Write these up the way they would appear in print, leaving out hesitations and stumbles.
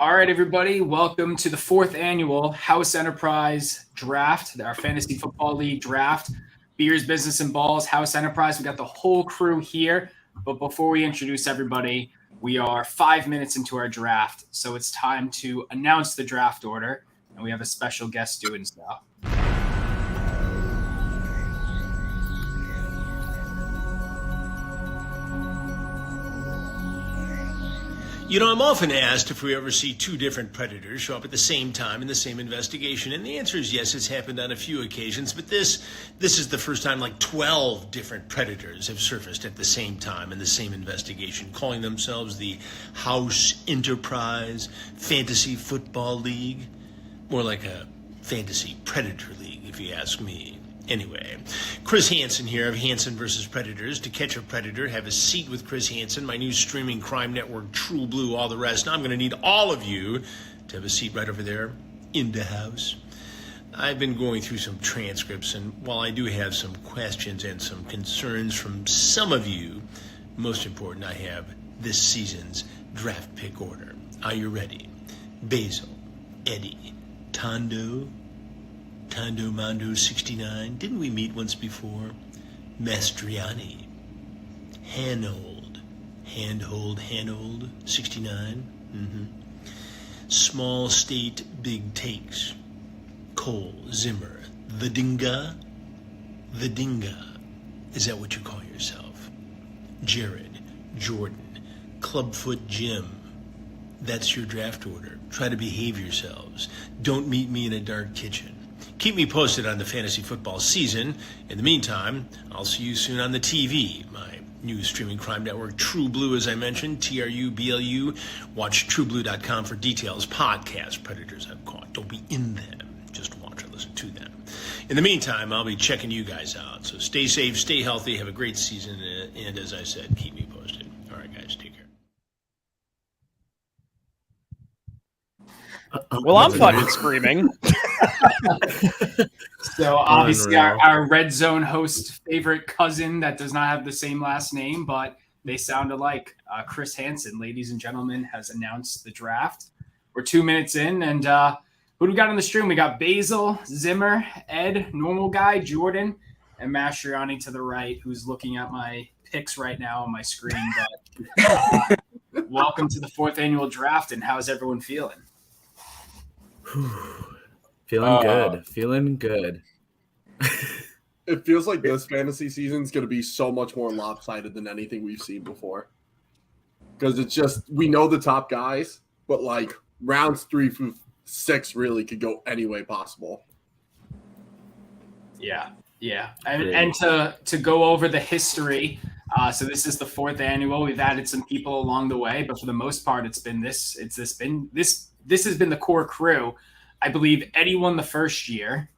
All right, everybody. Welcome to the 4th annual House Enterprise Draft, our Fantasy Football League Draft. Beers, Business, and Balls, House Enterprise. We got the whole crew here. But before we introduce everybody, we are 5 minutes into our draft. So it's time to announce the draft order. And we have a special guest doing so. You know, I'm often asked if we ever see two different predators show up at the same time in the same investigation, and the answer is yes, it's happened on a few occasions, but this is the first time like 12 different predators have surfaced at the same time in the same investigation, calling themselves the House Enterprise Fantasy Football League. More like a Fantasy Predator League, if you ask me. Anyway, Chris Hansen here of Hansen vs. Predators. To catch a predator, have a seat with Chris Hansen, my new streaming crime network, True Blue, all the rest. Now I'm going to need all of you to have a seat right over there in the house. I've been going through some transcripts, and while I do have some questions and some concerns from some of you, most important, I have this season's draft pick order. Are you ready? Basil, Eddie, Tondo Mondo 69. Didn't we meet once before? Mastriani. Handhold 69. Small State Big Takes. Cole Zimmer. The Dinga. Is that what you call yourself? Jared Jordan. Clubfoot Jim. That's your draft order. Try to behave yourselves. Don't meet me in a dark kitchen. Keep me posted on the fantasy football season. In the meantime, I'll see you soon on the TV. My new streaming crime network, True Blue, as I mentioned, TRUBLU. Watch trueblue.com for details. Podcast predators I've caught. Don't be in them. Just watch or listen to them. In the meantime, I'll be checking you guys out. So stay safe, stay healthy, have a great season, and as I said, keep me posted. All right, guys, take care. Well, I'm fucking screaming. So obviously our Red Zone host favorite cousin that does not have the same last name, but they sound alike. Chris Hansen, ladies and gentlemen, has announced the draft. We're 2 minutes in, and who do we got on the stream? We got Basil, Zimmer, Ed, Normal Guy, Jordan, and Mastriani to the right, who's looking at my picks right now on my screen. But welcome to the 4th annual draft, and how's everyone feeling? Feeling good. It feels like this fantasy season is going to be so much more lopsided than anything we've seen before. Because it's just, we know the top guys, but like rounds 3 through 6 really could go any way possible. Yeah. And to go over the history, so this is the 4th annual. We've added some people along the way, but for the most part, this has been the core crew. I believe Eddie won the first year.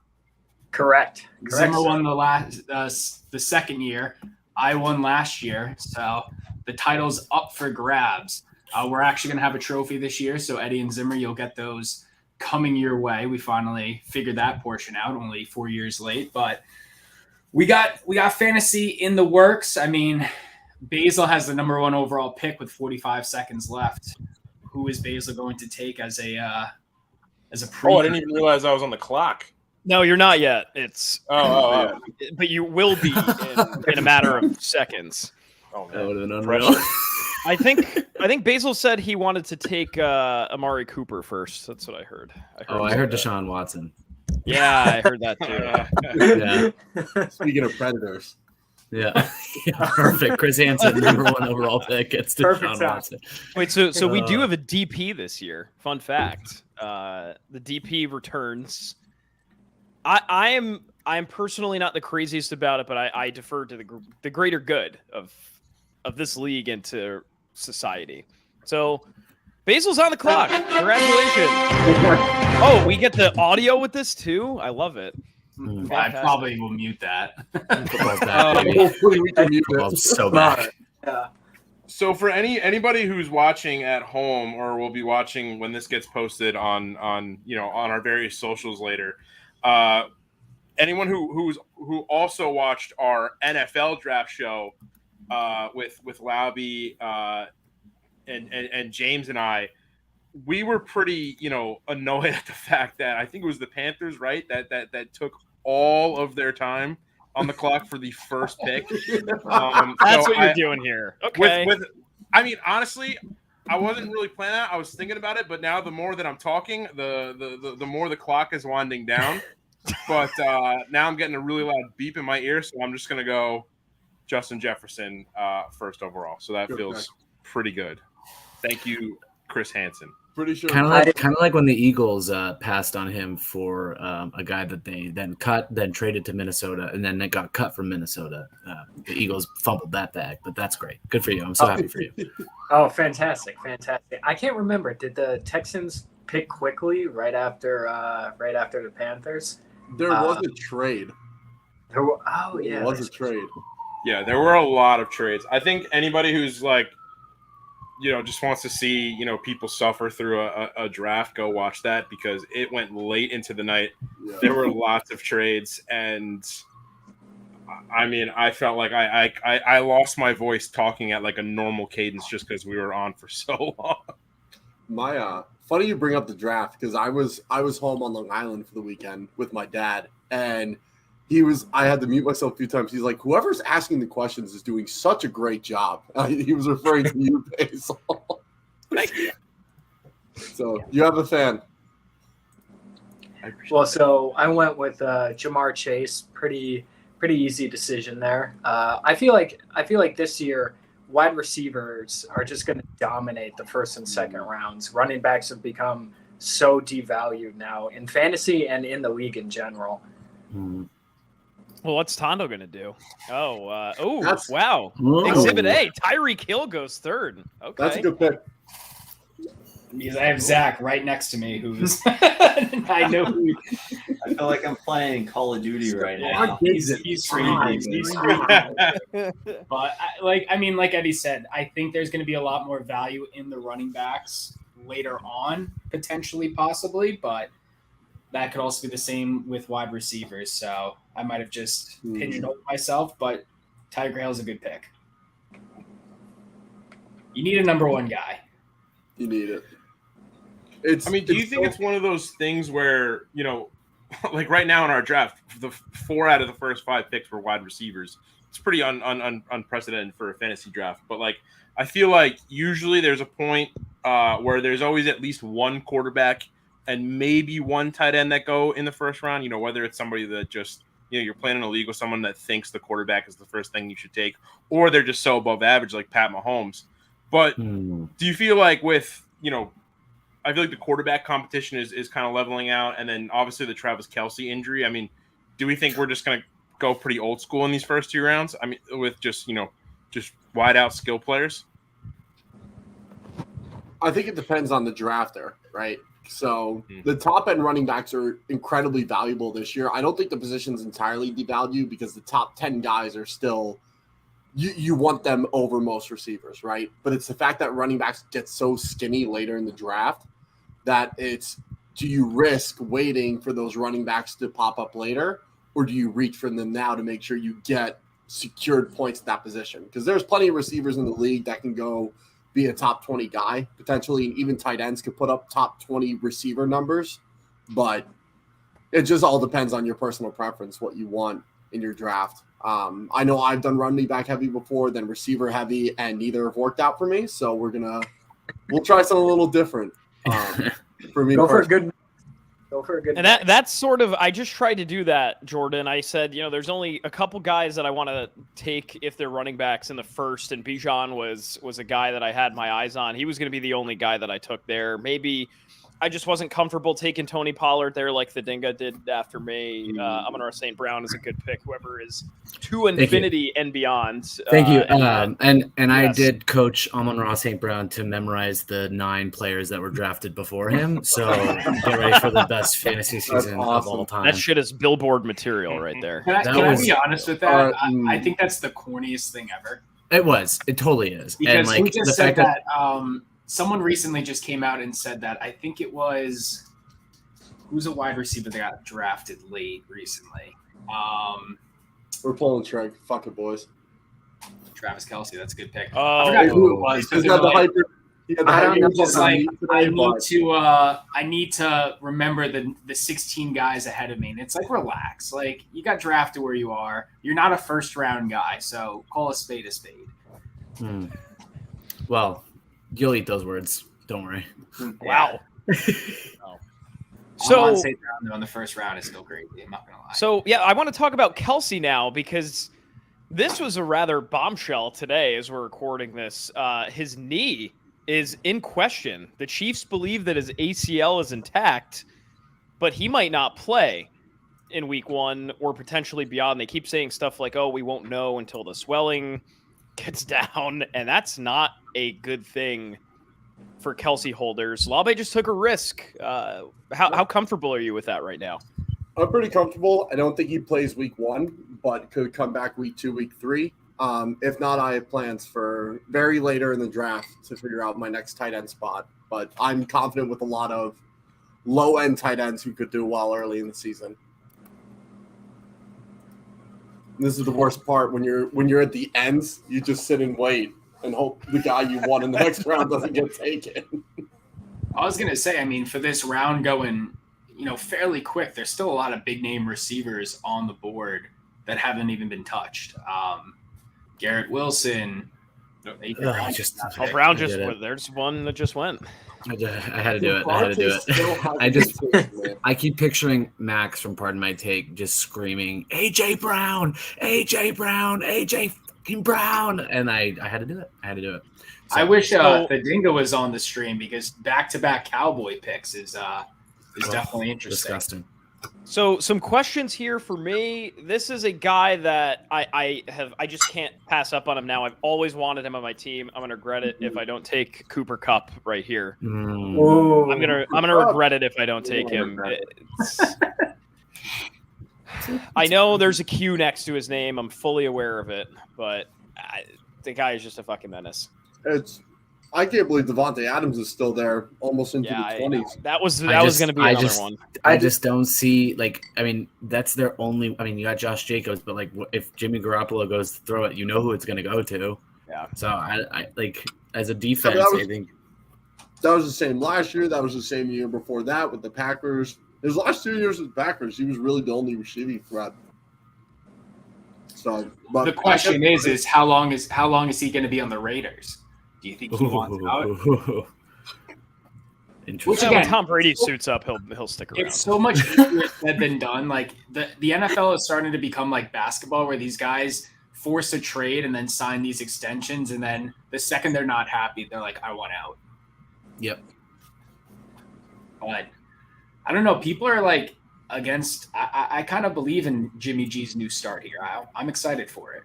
Correct. Zimmer won the second year. I won last year. So the title's up for grabs. We're actually going to have a trophy this year. So Eddie and Zimmer, you'll get those coming your way. We finally figured that portion out, only 4 years late. But we got fantasy in the works. I mean, Basil has the number 1 overall pick with 45 seconds left. Who is Basil going to take as a pre? Oh, I didn't even realize I was on the clock. No, you're not yet. It's Oh. But you will be in a matter of seconds. Oh, man. That would have been unreal. I think Basil said he wanted to take Amari Cooper first. That's what I heard. I heard Deshaun Watson. Yeah, I heard that too. Yeah. Speaking of predators. Yeah. Perfect. Chris Hansen, number 1 overall pick. It's Deshaun Watson. Wait, so we do have a DP this year. Fun fact. The DP returns. I am personally not the craziest about it, but I defer to the greater good of this league and to society. So Basil's on the clock. Congratulations. Oh, we get the audio with this too? I love it. I probably will mute that. Hopefully we can mute it. So bad. Yeah. So for anybody who's watching at home or will be watching when this gets posted on our various socials later, anyone who also watched our NFL draft show with Lauby and James and I, we were pretty, annoyed at the fact that I think it was the Panthers, right? That took all of their time on the clock for the first pick. That's what you're doing here. Okay. I mean, honestly, I wasn't really planning that. I was thinking about it, but now the more that I'm talking, the more the clock is winding down. But now I'm getting a really loud beep in my ear, so I'm just gonna go Justin Jefferson first overall. So that feels pretty good. Thank you, Chris Hansen. Pretty sure. Kind of like when the Eagles passed on him for a guy that they then cut, then traded to Minnesota, and then it got cut from Minnesota. The Eagles fumbled that bag, but that's great. Good for you. I'm so happy for you. Oh, fantastic. I can't remember. Did the Texans pick quickly right after the Panthers? There was a trade. There was a trade. Yeah, there were a lot of trades. I think anybody who's like, just wants to see, people suffer through a draft, go watch that because it went late into the night. Yeah. There were lots of trades, and I mean, I felt like I lost my voice talking at like a normal cadence just because we were on for so long. Funny you bring up the draft because I was home on Long Island for the weekend with my dad, and I had to mute myself a few times. He's like, whoever's asking the questions is doing such a great job. He was referring to you, Basil. Thank you. So you have a fan. Well, so I went with Jamar Chase. Pretty easy decision there. I feel like this year wide receivers are just going to dominate the first and second rounds. Running backs have become so devalued now in fantasy and in the league in general. Well, what's Tondo going to do? Wow. Whoa. Exhibit A, Tyreek Hill goes third. Okay. That's a good pick. Because I have Zach right next to me, who's I know who. I feel like I'm playing Call of Duty right now. He's free. He's free. But like Eddie said, I think there's going to be a lot more value in the running backs later on, potentially, possibly, but that could also be the same with wide receivers. So I might have just pigeonholed myself, but Tiger Hill's a good pick. You need a number one guy. You need it. Do you think it's one of those things where, like right now in our draft, the 4 out of the first 5 picks were wide receivers. It's pretty unprecedented for a fantasy draft. But like, I feel like usually there's a point where there's always at least one quarterback and maybe one tight end that go in the first round, whether it's somebody that just, you're playing in a league with someone that thinks the quarterback is the first thing you should take, or they're just so above average like Pat Mahomes. But do you feel like with, I feel like the quarterback competition is kind of leveling out, and then obviously the Travis Kelce injury. I mean, do we think we're just going to go pretty old school in these first 2 rounds? I mean, with just wide out skill players? I think it depends on the drafter, right? So the top end running backs are incredibly valuable this year. I don't think the position's entirely devalued because the top 10 guys are still you want them over most receivers, right? But it's the fact that running backs get so skinny later in the draft that it's, do you risk waiting for those running backs to pop up later, or do you reach for them now to make sure you get secured points at that position? Because there's plenty of receivers in the league that can go be a top 20 guy potentially, and even tight ends could put up top 20 receiver numbers, but it just all depends on your personal preference, what you want in your draft. I know I've done running back heavy before, then receiver heavy, and neither have worked out for me. So we'll try something a little different. For me, go for a good. And that's sort of, I just tried to do that, Jordan. I said, there's only a couple guys that I want to take if they're running backs in the first, and Bijan was a guy that I had my eyes on. He was going to be the only guy that I took there. Maybe I just wasn't comfortable taking Tony Pollard there like the Dinga did after me. Amon-Ra St. Brown is a good pick, whoever is to infinity and beyond. Thank you. And I did coach Amon-Ra St. Brown to memorize the 9 players that were drafted before him. So get ready for the best fantasy season of all time. That shit is billboard material right there. Can I be honest with that? I think that's the corniest thing ever. It was. It totally is. Because and who just said that someone recently just came out and said that. I think it was who's a wide receiver that got drafted late recently. We're pulling Treg. Fuck it, boys. Travis Kelce. That's a good pick. Oh, I forgot who it was. Isn't that the hyper? Yeah, the I don't know. Hanging Just on like me today, I need to remember the 16 guys ahead of me. And it's like relax. Like you got drafted where you are. You're not a first round guy, so call a spade a spade. Well, you'll eat those words. Don't worry. Wow. So So, Brown though in the first round is still crazy. I'm not gonna lie. so yeah, I want to talk about Kelsey now because this was a rather bombshell today as we're recording this. His knee is in question. The Chiefs believe that his ACL is intact, but he might not play in week 1 or potentially beyond. They keep saying stuff like, oh, we won't know until the swelling gets down, and that's not a good thing for Kelsey holders. Labe just took a risk. How comfortable are you with that right now? I'm pretty comfortable. I don't think he plays week 1, but could come back week 2, week 3. If not, I have plans for very later in the draft to figure out my next tight end spot. But I'm confident with a lot of low-end tight ends who could do well early in the season. This is the worst part when you're at the ends. You just sit and wait and hope the guy you want in the next round doesn't get taken. I was gonna say, I mean, for this round going, fairly quick, there's still a lot of big name receivers on the board that haven't even been touched. Garrett Wilson. Brown just went. There's one that just went. I had to do it. I keep picturing Max from Pardon My Take just screaming, AJ Brown, AJ Brown, AJ fucking Brown. And I had to do it. So, I wish the Dingo was on the stream because back-to-back Cowboy picks is definitely interesting. Disgusting. So some questions here for me. This is a guy that I just can't pass up on him now. I've always wanted him on my team. I'm gonna regret it if I don't take Cooper Kupp right here. Ooh. I'm gonna regret it if I don't take him. I know there's a Q next to his name. I'm fully aware of it, but the guy is just a fucking menace. I can't believe Devontae Adams is still there, almost into the 20s. That was going to be another one. I just don't see that's their only. I mean, you got Josh Jacobs, but if Jimmy Garoppolo goes to throw it, you know who it's going to go to. Yeah. So I as a defense, I think that was the same last year. That was the same year before that with the Packers. His last 2 years with the Packers, he was really the only receiving threat. So, but the question is how long is he going to be on the Raiders? Do you think he wants out? Interesting. When Tom Brady suits up, he'll stick around. It's so much easier said than done. Like the NFL is starting to become like basketball, where these guys force a trade and then sign these extensions, and then the second they're not happy, they're like, "I want out." Yep. But I don't know. People are like against. I kind of believe in Jimmy G's new start here. I'm excited for it.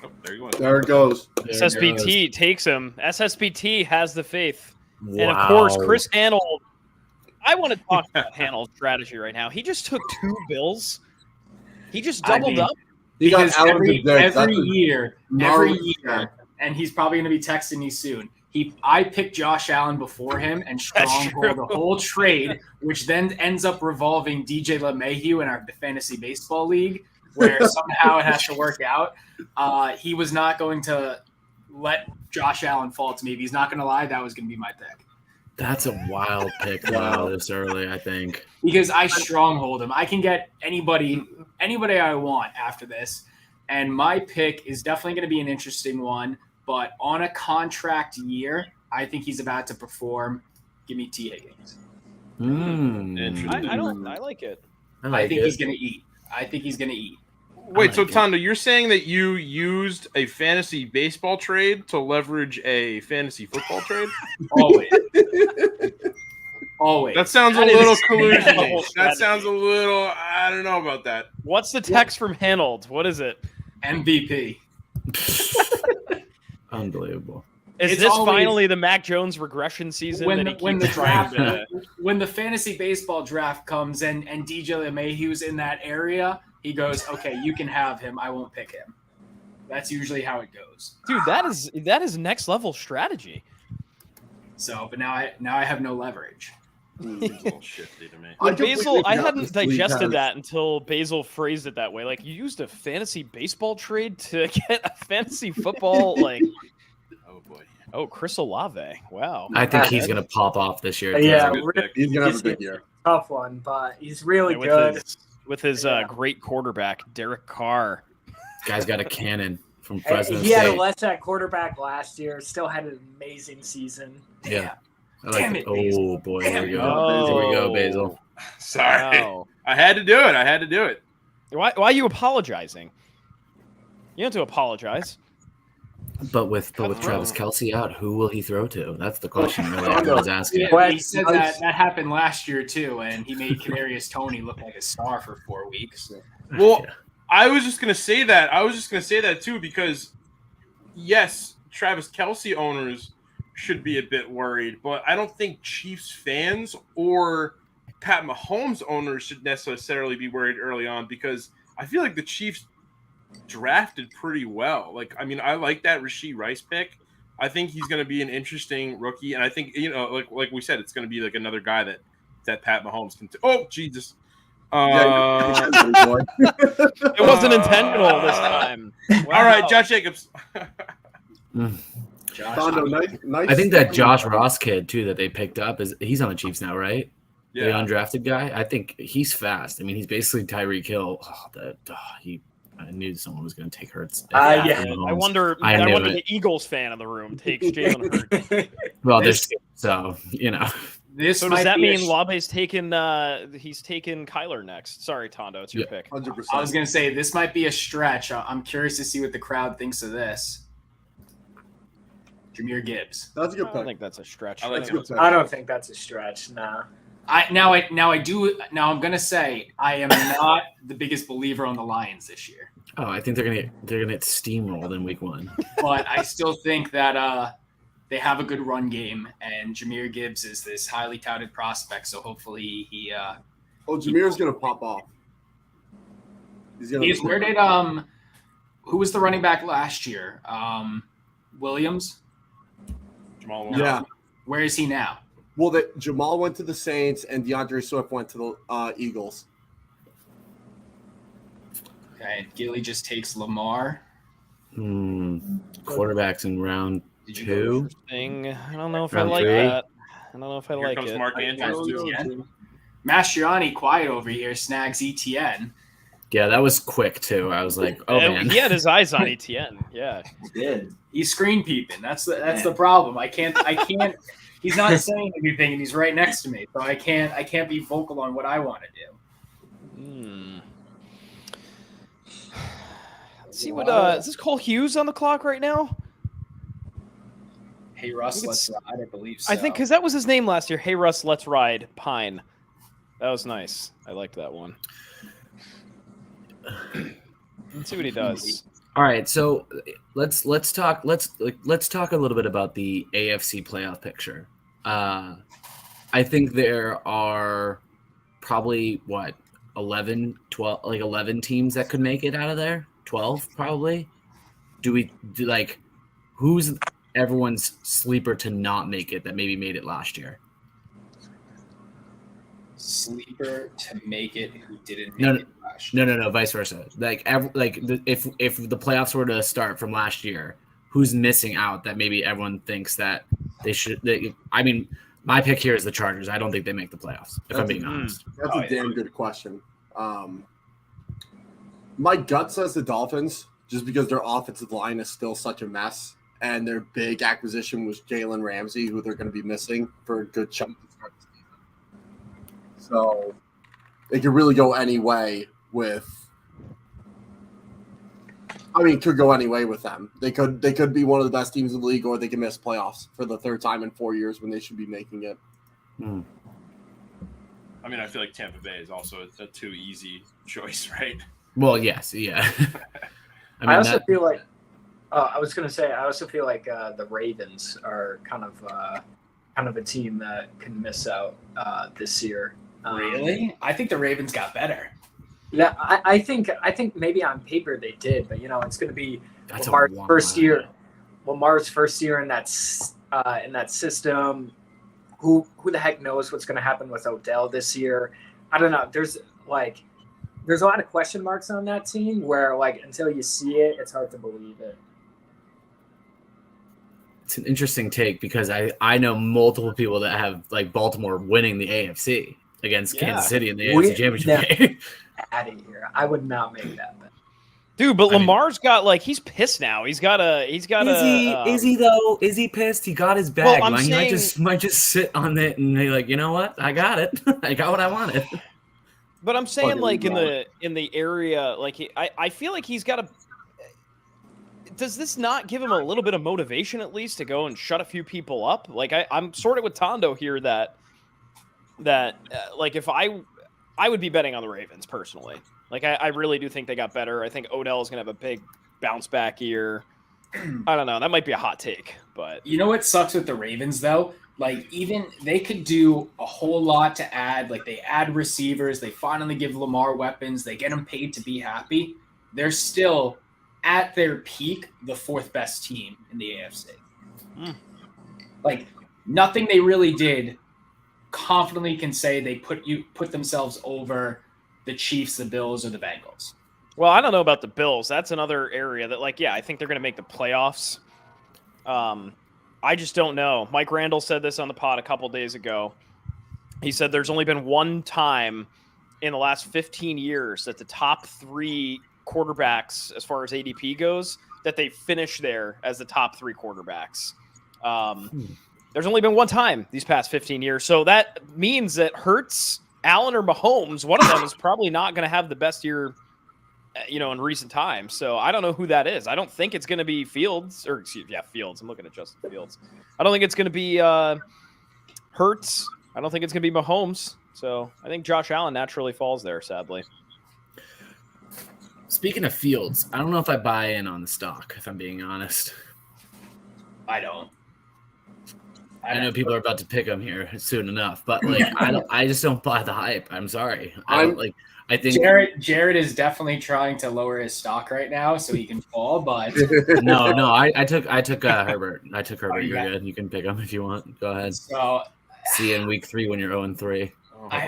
Oh, there you go. There it goes. SSBT takes him. SSBT has the faith. Wow. And of course, Chris Hanold. I want to talk about Hanold's strategy right now. He just took 2 bills. He just doubled up. Because every year, and he's probably going to be texting me soon. I picked Josh Allen before him and stronghold the whole trade, which then ends up revolving DJ LeMahieu in our fantasy baseball league, where somehow it has to work out. He was not going to let Josh Allen fall to me. If he's not going to lie, that was going to be my pick. That's a wild pick this early, I think. Because I stronghold him. I can get anybody I want after this. And my pick is definitely going to be an interesting one. But on a contract year, I think he's about to perform. Give me T. Higgins. Interesting. I like it. I think he's going to eat. Wait, so Tondo, you're saying that you used a fantasy baseball trade to leverage a fantasy football trade? Always. That sounds a little collusion. That sounds a little. I don't know about that. What's the text from Hanold? What is it? MVP. Unbelievable. Is this finally the Mac Jones regression season? When the fantasy baseball draft comes and DJ LeMahieu's in that area, he goes, "Okay, you can have him. I won't pick him." That's usually how it goes. Dude, that is next level strategy. So, but now I have no leverage. It's a little shifty to me. Basil, I hadn't digested that until Basil phrased it that way. Like, you used a fantasy baseball trade to get a fantasy football, like... Oh, boy. Oh, Chris Olave. Wow. I think he's going to pop off this year. Yeah, Good pick. He's gonna have a big year. tough one, but he's really And good. with his great quarterback, Derek Carr. Guy's got a cannon from Fresno He had a State. less at quarterback last year. Still had an amazing season. Yeah. I Damn like it, Basil. Oh, boy. Damn Here we it. go. Here we go, Basil. Sorry, Wow. I had to do it. Why are you apologizing? You don't have to apologize. But with Travis Kelce out, who will he throw to? That's the question really everyone's asking. Yeah, he said that happened last year too, and he made Kadarius Toney look like a star for 4 weeks. Well, I was just gonna say that too, because yes, Travis Kelce owners should be a bit worried, but I don't think Chiefs fans or Pat Mahomes owners should necessarily be worried early on, because I feel like the Chiefs drafted pretty well. Like, I mean, I like that Rashee Rice pick. I think he's going to be an interesting rookie, and I think, you know, like we said, it's going to be like another guy that Pat Mahomes can. Oh, Jesus! It wasn't intentional this time. All right, Josh Jacobs. Fondo, nice. I think that Josh Ross kid too that they picked up he's on the Chiefs now, right? The Yeah. undrafted guy. I think he's fast. I mean, he's basically Tyreek Hill. I knew someone was going to take Hurts. Yeah. I wonder the Eagles fan in the room takes Jalen Hurts. Well, there's so you know. This So might does that be a mean Labe's taken? He's taken Kyler next. Sorry, Tondo, it's your pick. 100%. I was gonna say this might be a stretch. I'm curious to see what the crowd thinks of this. Jahmyr Gibbs. That's a I good don't pick. think that's a stretch. I like That's it. a good pick. I don't think that's a stretch. Nah. I'm gonna say I am not the biggest believer on the Lions this year, Oh, I think they're gonna get steamrolled in week 1. but I still think that they have a good run game, and Jahmyr Gibbs is this highly touted prospect. So hopefully he. Jameer's gonna pop off. Where did who was the running back last year? Williams. Jamal Williams. Yeah. Where is he now? Well, Jamal went to the Saints and DeAndre Swift went to the Eagles. Okay, Gilly just takes Lamar. Quarterbacks in round Did you 2. Thing. I don't know if I Round like 3. that. I don't know if I Here like comes it. Mark Andrews too. Etienne. Mastriani quiet over here snags ETN. Yeah, that was quick too. I was like, oh man. He had his eyes on ETN. Yeah. He did. He's screen peeping. That's the problem. I can't. He's not saying anything, and he's right next to me, so I can't be vocal on what I want to do. Let's see what is this Cole Hughes on the clock right now? Hey Russ, let's ride. I believe so. I think because that was his name last year. Hey Russ, let's ride. Pine. That was nice. I liked that one. Let's see what he does. All right, so let's talk a little bit about the AFC playoff picture. I think there are probably 11 teams that could make it out of there. 12 probably. Who's everyone's sleeper to not make it that maybe made it last year? Sleeper to make it who didn't make it last year. No, vice versa. If the playoffs were to start from last year, who's missing out that maybe everyone thinks that they should? My pick here is the Chargers. I don't think they make the playoffs. If I'm being honest, That's a damn good question. My gut says the Dolphins, just because their offensive line is still such a mess, and their big acquisition was Jalen Ramsey, who they're going to be missing for a good chunk of the start of the season. So it could really go any way with. Could go any way with them. They could be one of the best teams in the league, or they can miss playoffs for the third time in 4 years when they should be making it. I feel like Tampa Bay is also a too easy choice, right? Well, yes, yeah. I also feel like the Ravens are kind of a team that can miss out this year. Really? I think the Ravens got better. Yeah, I think maybe on paper they did, but it's going to be That's Lamar's a long first way. year. Lamar's first year in that system. Who the heck knows what's going to happen with Odell this year? I don't know. There's a lot of question marks on that team where until you see it, it's hard to believe it. It's an interesting take because I know multiple people that have like Baltimore winning the AFC against Kansas City in the AFC Championship game. Out of here. I would not make that bet. Dude, but Lamar's got like he's pissed now. Is he though? Is he pissed? He got his bag. Well, He might just sit on it and be like, you know what? I got it. I got what I wanted. But I'm saying like in the area, like I feel like he's got a. Does this not give him a little bit of motivation at least to go and shut a few people up? Like I'm sort of with Tondo here that like if I would be betting on the Ravens personally. Like I really do think they got better. I think Odell is gonna have a big bounce back year. I don't know. That might be a hot take, but you know what sucks with the Ravens though? Like even they could do a whole lot to add. Like they add receivers. They finally give Lamar weapons. They get him paid to be happy. They're still at their peak, the fourth best team in the AFC. Like nothing they really did confidently can say they put themselves over the Chiefs, the Bills, or the Bengals. Well, I don't know about the Bills. That's another area that, like, yeah, I think they're going to make the playoffs. I just don't know. Mike Randall said this on the pod a couple days ago. He said there's only been one time in the last 15 years that the top three quarterbacks, as far as ADP goes, that they finish there as the top three quarterbacks. There's only been one time these past 15 years. So that means that Hurts, Allen, or Mahomes, one of them is probably not going to have the best year, in recent times. So I don't know who that is. I don't think it's going to be Fields. Fields. I'm looking at Justin Fields. I don't think it's going to be Hurts. I don't think it's going to be Mahomes. So I think Josh Allen naturally falls there, sadly. Speaking of Fields, I don't know if I buy in on the stock, if I'm being honest. I don't. I know people are about to pick him here soon enough, but like I just don't buy the hype. I'm sorry. I think Jared is definitely trying to lower his stock right now so he can fall, but no, I took Herbert. I took Herbert. You're good. You can pick him if you want. Go ahead. So see you in week 3 when you're 0-3. I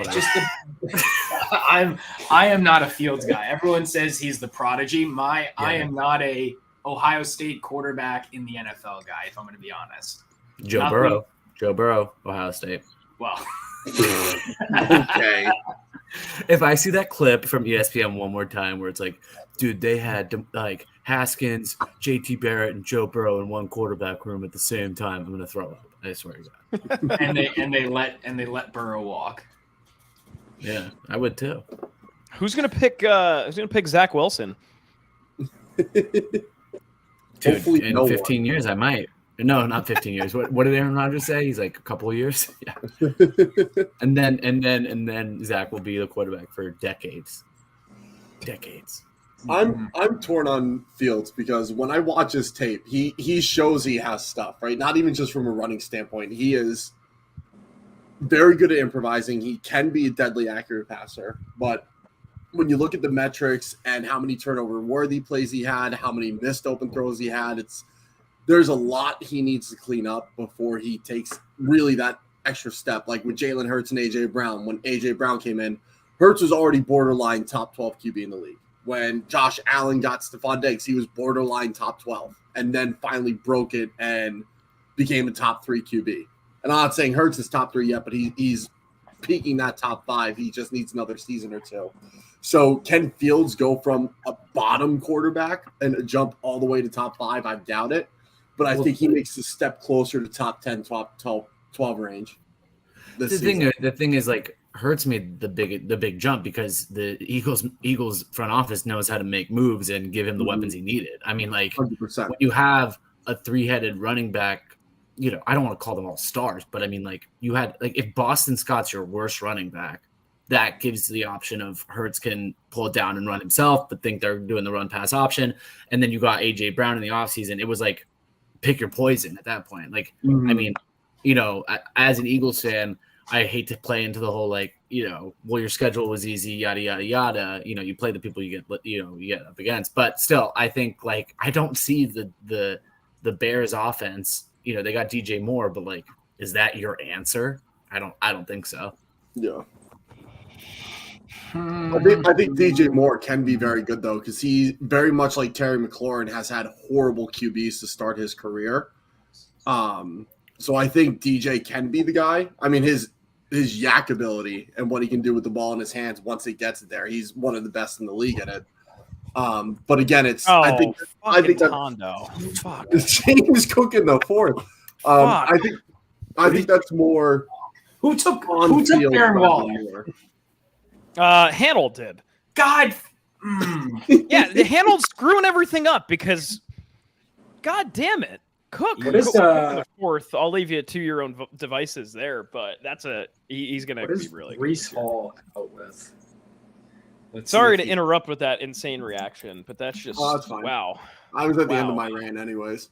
am not a Fields guy. Everyone says he's the prodigy. I am not a Ohio State quarterback in the NFL guy, if I'm going to be honest. Joe Burrow, Ohio State. Well, okay. If I see that clip from ESPN one more time where it's like, dude, they had like Haskins, JT Barrett, and Joe Burrow in one quarterback room at the same time, I'm gonna throw up. I swear to God. and they let Burrow walk. Yeah, I would too. Who's gonna pick Zach Wilson? Dude, hopefully in 15 years I might. No, not 15 years. What did Aaron Rodgers say? He's like a couple of years. Yeah. and then Zach will be the quarterback for decades. I'm torn on Fields because when I watch his tape, he shows he has stuff, right? Not even just from a running standpoint. He is very good at improvising. He can be a deadly accurate passer, but when you look at the metrics and how many turnover worthy plays he had, how many missed open throws he had, there's a lot he needs to clean up before he takes really that extra step. Like with Jalen Hurts and A.J. Brown. When A.J. Brown came in, Hurts was already borderline top 12 QB in the league. When Josh Allen got Stephon Diggs, he was borderline top 12 and then finally broke it and became a top 3 QB. And I'm not saying Hurts is top 3 yet, but he's peaking that top 5. He just needs another season or two. So can Fields go from a bottom quarterback and jump all the way to top 5? I doubt it. But I think he makes a step closer to top 10, top 12 range. The thing is, like, Hurts made the big jump because the Eagles front office knows how to make moves and give him the weapons he needed. I mean, like, 100%. When you have a 3-headed running back, I don't want to call them all stars, but I mean, like, you had, like, if Boston Scott's your worst running back, that gives the option of Hurts can pull it down and run himself, but think they're doing the run pass option. And then you got A.J. Brown in the offseason. It was like, pick your poison at that point. Like, I mean, as an Eagles fan, I hate to play into the whole, like, well, your schedule was easy, yada, yada, yada. You play the people you get up against. But still, I think, like, I don't see the Bears offense. They got DJ Moore, but, like, is that your answer? I don't think so. Yeah. I think DJ Moore can be very good, though, because he very much like Terry McLaurin has had horrible QBs to start his career. So I think DJ can be the guy. I mean, his yak ability and what he can do with the ball in his hands once he gets it there, he's one of the best in the league at it. But again, I think that Hondo. Fuck. James Cook in the fourth. I think that's more. Who took on-field Darren Waller? Hanold did. God. Yeah, the Hanold's screwing everything up because, God damn it, Cook. What is, Cook in the fourth. I'll leave you to your own devices there, but he's going to be really good. Reese Hall out with? Sorry to interrupt with that insane reaction, but that's just that's fine. Wow. I was at the end of my rant, anyways.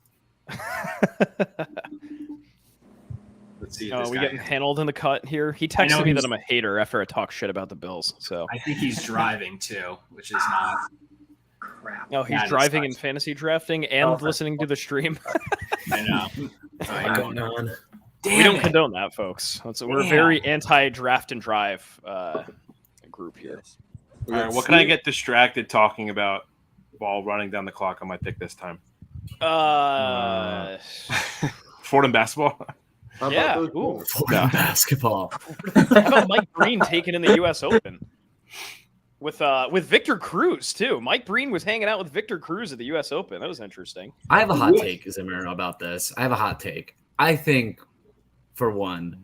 Let's see. We getting handled in the cut here. He texted me that I'm a hater after I talk shit about the Bills. So I think he's driving too, which is not. Crap. No, he's driving and fantasy drafting and listening to the stream. I know. Going on. We don't condone that, folks. We're a very anti-draft and drive group here. All right, what can I get distracted talking about while running down the clock on my pick this time? Fordham basketball. Yeah. Ooh. Florida basketball. How about Mike Breen taking in the U.S. Open with Victor Cruz too? Mike Breen was hanging out with Victor Cruz at the U.S. Open. That was interesting. I have a hot take, Zimmer, about this. I have a hot take. I think, for one,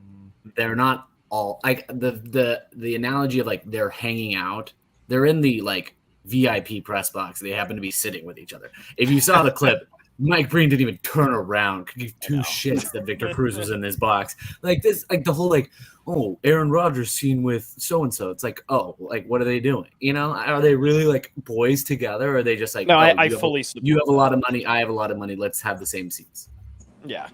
they're not all like the analogy of like they're hanging out. They're in the like VIP press box. They happen to be sitting with each other. If you saw the clip, Mike Breen didn't even turn around. Could give two shits that Victor Cruz was in this box. Like this, like the whole like, oh, Aaron Rodgers seen with so and so. It's like, oh, like what are they doing? You know, are they really like boys together? Or are they just like, no? Oh, I fully support. You have a lot of money. I have a lot of money. Let's have the same seats. Yeah,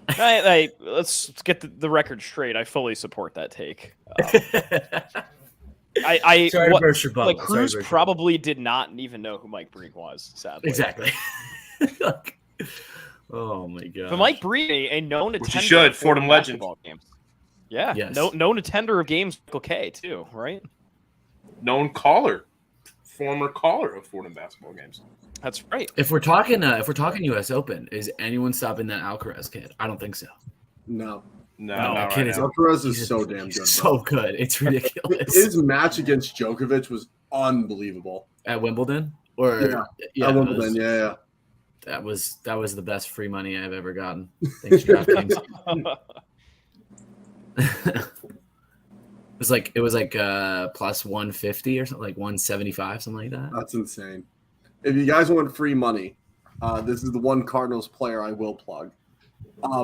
let's get the record straight. I fully support that take. Cruz probably did not even know who Mike Breen was. Sadly, exactly. Oh my god! But Mike Breen, a known attender, which you should, Fordham legend. Games. Yeah, yes. known attender of games. Okay, too, right? Known caller, former caller of Fordham basketball games. That's right. If we're talking U.S. Open, is anyone stopping that Alcaraz kid? I don't think so. No. That kid is Alcaraz is so damn good. So good, it's ridiculous. His match against Djokovic was unbelievable At Wimbledon, or at Wimbledon, yeah. That was the best free money I've ever gotten. Thanks, DraftKings. It was like plus 150 or something, like 175, something like that. That's insane. If you guys want free money, this is the one Cardinals player I will plug.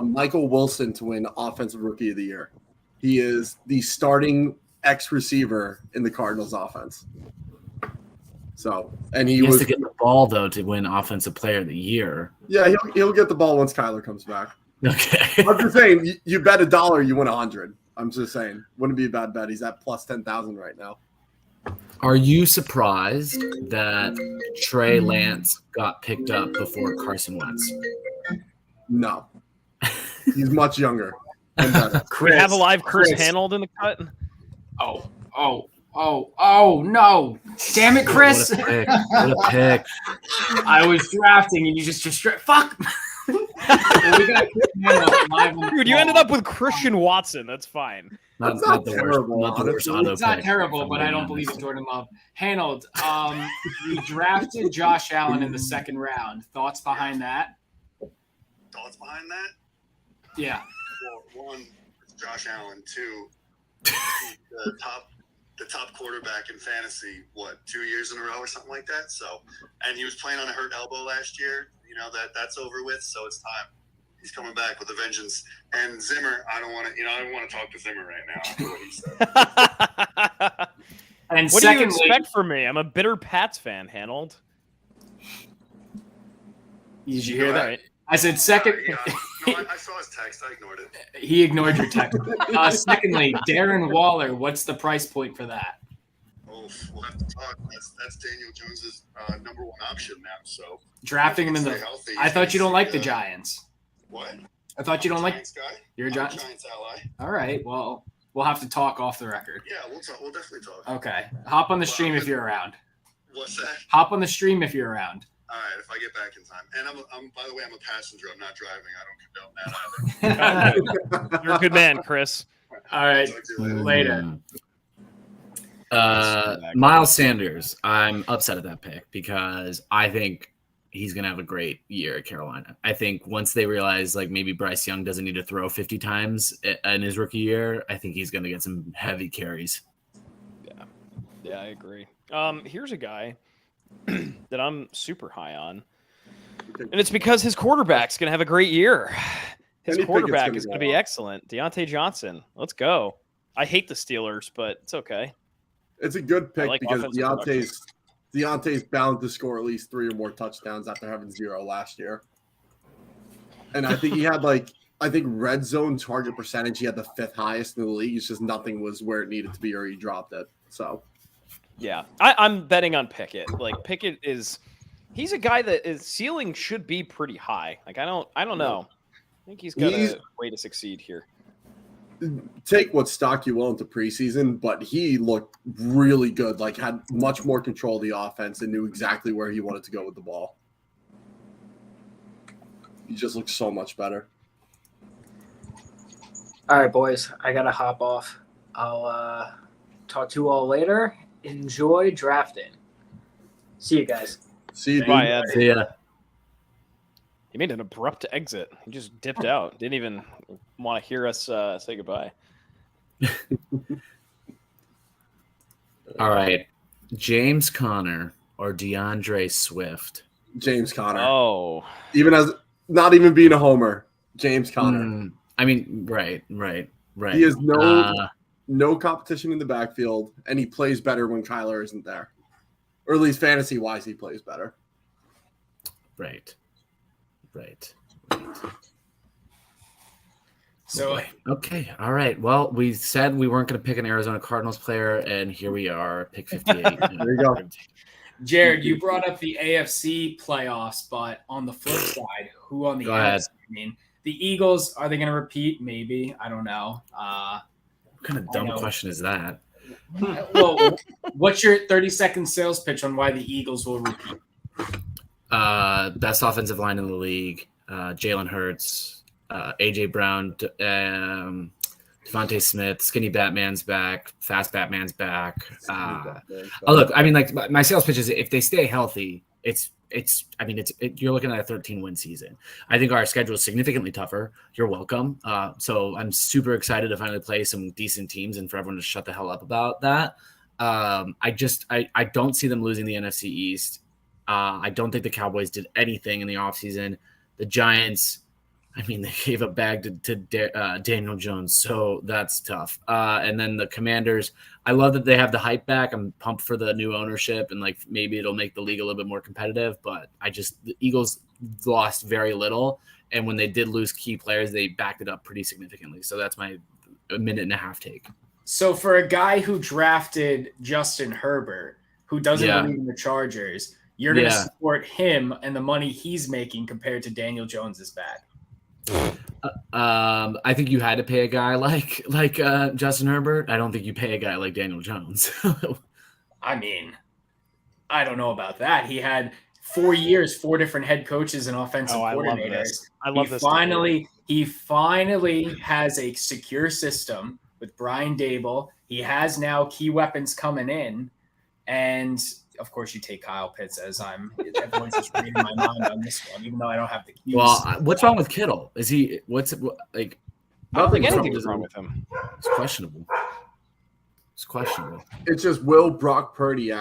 Michael Wilson to win Offensive Rookie of the Year. He is the starting X-receiver in the Cardinals offense. So, and he has to get the ball though to win Offensive Player of the Year. Yeah, he'll get the ball once Kyler comes back. Okay. I'm just saying, you bet $1, you win 100. I'm just saying, wouldn't be a bad bet. He's at plus 10,000 right now. Are you surprised that Trey Lance got picked up before Carson Wentz? No, he's much younger and better. We have a live Chris Hanold in the cut. Oh no! Damn it, Chris! What a pick! I was drafting and you just fuck. Dude, you ended up with Christian Watson. That's fine. Not the worst. It's not terrible, but I don't believe in Jordan Love. Hanold, we drafted Josh Allen in the second round. Thoughts behind that? Yeah. Well, one, it's Josh Allen. Two, the top quarterback in fantasy, 2 years in a row or something like that. So, and he was playing on a hurt elbow last year. You know, that's over with. So it's time. He's coming back with a vengeance. And Zimmer, I don't want to talk to Zimmer right now after what he said. And what do you expect from me? I'm a bitter Pats fan, Hanold. Did you hear that? Right. I said second. I saw his text. I ignored it. He ignored your text. Secondly, Darren Waller. What's the price point for that? Oh, we'll have to talk. That's Daniel Jones's number one option now. So drafting him in the. I thought you don't like the Giants. What? I thought you don't like. Giants guy. You're a Giants ally. All right. Well, we'll have to talk off the record. Yeah, we'll talk. We'll definitely talk. Okay. Hop on the stream if you're around. What's that? Hop on the stream if you're around. All right, if I get back in time. And I'm by the way, I'm a passenger. I'm not driving. I don't condone that either. You're a good man, Chris. All right, Talk to you later. Miles Sanders. I'm upset at that pick because I think he's going to have a great year at Carolina. I think once they realize like maybe Bryce Young doesn't need to throw 50 times in his rookie year, I think he's going to get some heavy carries. Yeah, I agree. Here's a guy that I'm super high on, and it's because his quarterback's going to have a great year. His quarterback is going to be excellent. Deontay Johnson. Let's go. I hate the Steelers, but it's okay. It's a good pick like because offensive Deontay's bound to score at least 3 or more touchdowns after having 0 last year. And I think he had red zone target percentage. He had the 5th highest in the league. It's just nothing was where it needed to be or he dropped it. So yeah, I'm betting on Pickett. Like Pickett he's a guy that his ceiling should be pretty high. Like I don't know. I think he's got a way to succeed here. Take what stock you will into preseason, but he looked really good. Like had much more control of the offense and knew exactly where he wanted to go with the ball. He just looked so much better. All right, boys, I gotta hop off. I'll talk to you all later. Enjoy drafting. See you guys. See you. Bye, Ed. See ya. He made an abrupt exit. He just dipped out. Didn't even want to hear us say goodbye. All right. James Conner or DeAndre Swift? James Conner. Oh. Even as not even being a homer, James Conner. I mean, right. He has no competition in the backfield, and he plays better when Kyler isn't there. Or at least fantasy-wise, he plays better. Right. So okay, all right. Well, we said we weren't going to pick an Arizona Cardinals player, and here we are, pick 58. There you go. Jared, you brought up the AFC playoffs, but on the flip side, who on the NFC? I mean, the Eagles, are they going to repeat? Maybe. I don't know. What kind of dumb question is that? Well, what's your 30-second sales pitch on why the Eagles will repeat? Best offensive line in the league. Jalen Hurts, AJ Brown, Devontae Smith, skinny Batman's back, fast Batman's back. Look, I mean, like my sales pitch is if they stay healthy, you're looking at a 13-win season. I think our schedule is significantly tougher. You're welcome. So I'm super excited to finally play some decent teams and for everyone to shut the hell up about that. I don't see them losing the NFC East. I don't think the Cowboys did anything in the offseason. The Giants, I mean, they gave a bag to Daniel Jones, so that's tough. And then the Commanders, I love that they have the hype back. I'm pumped for the new ownership, and like maybe it'll make the league a little bit more competitive. But the Eagles lost very little, and when they did lose key players, they backed it up pretty significantly. So that's my minute and a half take. So for a guy who drafted Justin Herbert, who doesn't believe in the Chargers, you're going to support him and the money he's making compared to Daniel Jones's bag. I think you had to pay a guy like Justin Herbert. I don't think you pay a guy like Daniel Jones. I mean, I don't know about that. He had 4 years, 4 different head coaches and offensive coordinators. I love this. He finally has a secure system with Brian Dable. He has now key weapons coming in, and of course, you take Kyle Pitts as everyone's just reading my mind on this one, even though I don't have the keys. Well, what's wrong with Kittle? Is he I don't think anything's wrong with him. It's questionable. It's just will Brock Purdy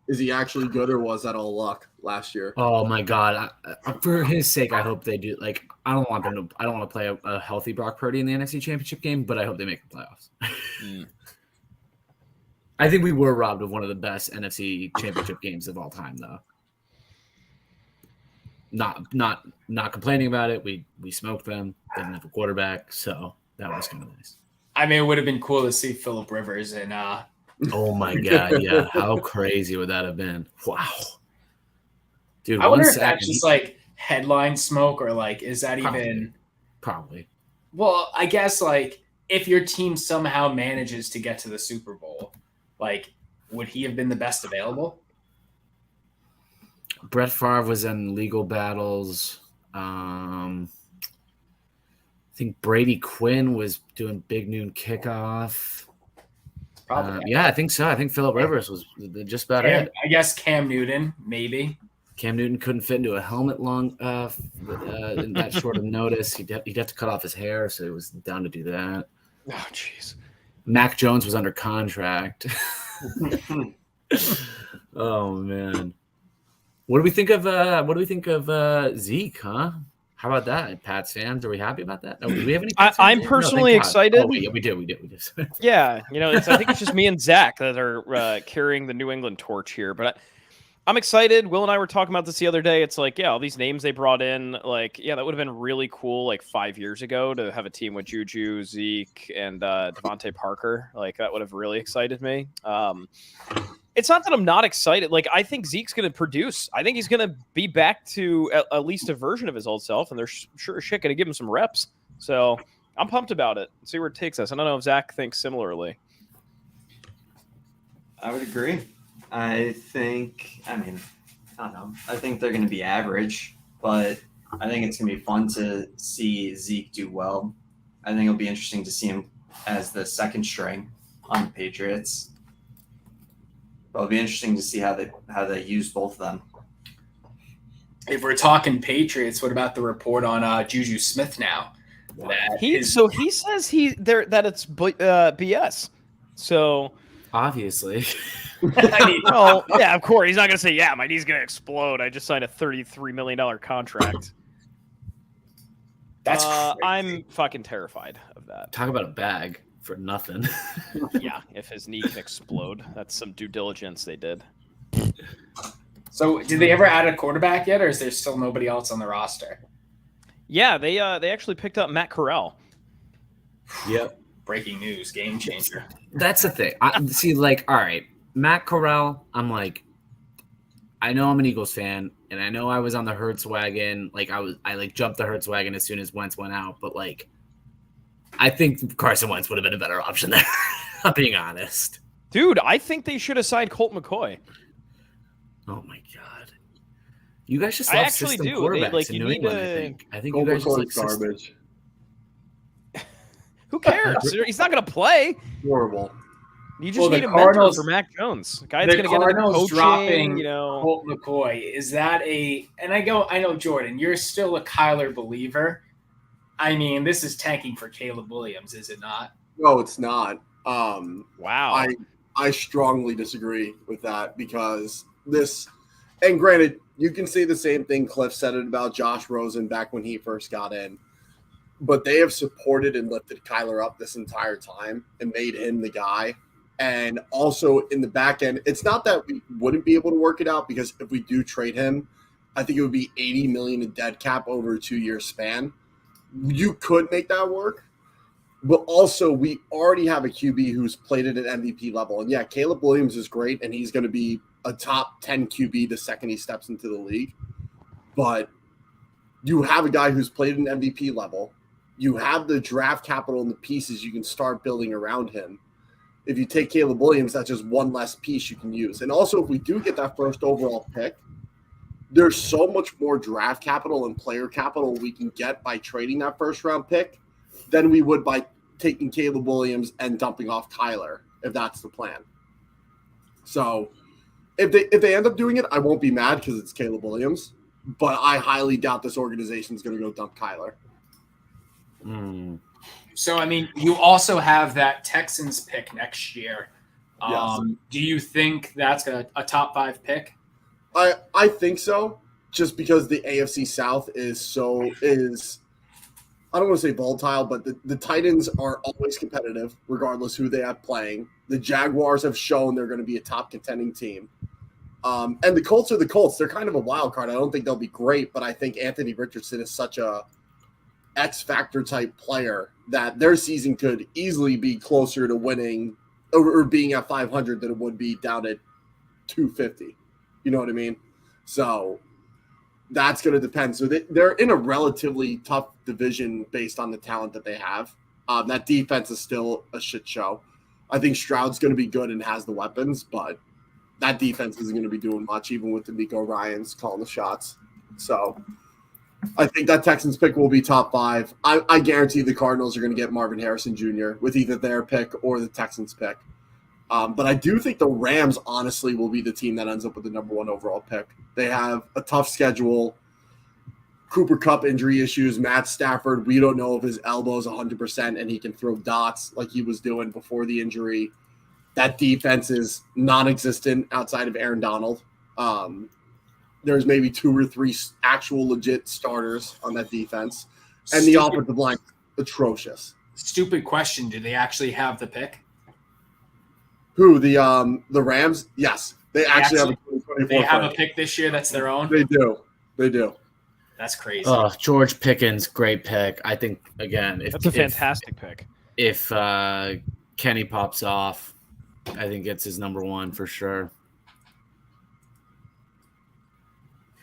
is he actually good or was that all luck last year? Oh my God! For his sake, I hope they do. Like, I don't want to play a healthy Brock Purdy in the NFC Championship game, but I hope they make the playoffs. I think we were robbed of one of the best NFC Championship games of all time, though. Not complaining about it. We smoked them. Didn't have a quarterback, so that was kind of nice. I mean, it would have been cool to see Phillip Rivers and. Oh my God! Yeah, how crazy would that have been? Wow, dude. I wonder if that's just like headline smoke, or like is that probably? Well, I guess like if your team somehow manages to get to the Super Bowl. Like, would he have been the best available? Brett Favre was in legal battles. I think Brady Quinn was doing Big Noon Kickoff. Yeah, I think so. I think Phillip Rivers was just about it. I guess Cam Newton, maybe. Cam Newton couldn't fit into a helmet long in that short of notice. He'd have to cut off his hair, so he was down to do that. Oh, jeez. Mac Jones was under contract. Oh man, what do we think of Zeke? Huh? How about that, Pats fans? Are we happy about that? No, do we have any? I'm personally excited. Oh, we did. Yeah, I think it's just me and Zach that are carrying the New England torch here, but I'm excited. Will and I were talking about this the other day. It's like, yeah, all these names they brought in, like, yeah, that would have been really cool like 5 years ago to have a team with Juju, Zeke, and Devontae Parker. Like, that would have really excited me. It's not that I'm not excited. Like, I think Zeke's going to produce. I think he's going to be back to at least a version of his old self, and they're sure as shit going to give him some reps. So I'm pumped about it. See where it takes us. I don't know if Zach thinks similarly. I would agree. I don't know. I think they're going to be average, but I think it's going to be fun to see Zeke do well. I think it'll be interesting to see him as the second string on the Patriots. But it'll be interesting to see how they use both of them. If we're talking Patriots, what about the report on Juju Smith now? He says that it's BS. So obviously. Well, yeah, of course. He's not going to say, yeah, my knee's going to explode. I just signed a $33 million contract. That's crazy. I'm fucking terrified of that. Talk about a bag for nothing. Yeah, if his knee can explode. That's some due diligence they did. So did they ever add a quarterback yet, or is there still nobody else on the roster? Yeah, they actually picked up Matt Corral. Yep. Breaking news, game changer. That's the thing. All right, Matt Corral, I'm like, I know I'm an Eagles fan, and I know I was on the Hurts wagon. Like, I jumped the Hurts wagon as soon as Wentz went out, but like, I think Carson Wentz would have been a better option there. I'm being honest. Dude, I think they should have signed Colt McCoy. Oh my god. You guys just love system quarterbacks in New England, I think you guys just like garbage. Who cares? He's not going to play. Horrible. You just need a mentor for Mac Jones. A guy that's going to get into coaching, dropping Colt McCoy. Is that and I know, Jordan, you're still a Kyler believer. I mean, this is tanking for Caleb Williams, is it not? No, it's not. Wow. I strongly disagree with that because and granted, you can say the same thing Cliff said it about Josh Rosen back when he first got in, but they have supported and lifted Kyler up this entire time and made him the guy. And also in the back end, it's not that we wouldn't be able to work it out, because if we do trade him, I think it would be $80 million in dead cap over a 2-year span. You could make that work, but also we already have a QB who's played at an MVP level. And yeah, Caleb Williams is great, and he's going to be a top 10 QB the second he steps into the league. But you have a guy who's played at an MVP level. You have the draft capital and the pieces you can start building around him. If you take Caleb Williams, that's just one less piece you can use. And also, if we do get that first overall pick, there's so much more draft capital and player capital we can get by trading that first round pick than we would by taking Caleb Williams and dumping off Kyler, if that's the plan. So if they end up doing it, I won't be mad because it's Caleb Williams, but I highly doubt this organization is going to go dump Kyler. So, I mean, you also have that Texans pick next year. Yes. Do you think that's a top 5 pick? I think so, just because the AFC South is I don't want to say volatile, but the Titans are always competitive regardless who they have playing. The Jaguars have shown they're going to be a top contending team. And the Colts are the Colts. They're kind of a wild card. I don't think they'll be great, but I think Anthony Richardson is such a X-factor type player that their season could easily be closer to winning or being at 500 than it would be down at 250. You know what I mean? So that's going to depend. So they're in a relatively tough division based on the talent that they have. That defense is still a shit show. I think Stroud's going to be good and has the weapons, but that defense isn't going to be doing much, even with D'Amico Ryans calling the shots. So I think that Texans pick will be top 5. I guarantee the Cardinals are going to get Marvin Harrison Jr. with either their pick or the Texans pick. But I do think the Rams, honestly, will be the team that ends up with the number 1 overall pick. They have a tough schedule. Cooper Kupp injury issues. Matt Stafford, we don't know if his elbow is 100% and he can throw dots like he was doing before the injury. That defense is non-existent outside of Aaron Donald. There's maybe 2 or 3 actual legit starters on that defense. And the offensive line, atrocious. Stupid question. Do they actually have the pick? Who, the Rams? Yes. They actually have a 2024 They have pick. a pick this year that's their own? They do. That's crazy. Oh, George Pickens, great pick. I think, again, That's a fantastic pick. If Kenny pops off, I think it's his number 1 for sure.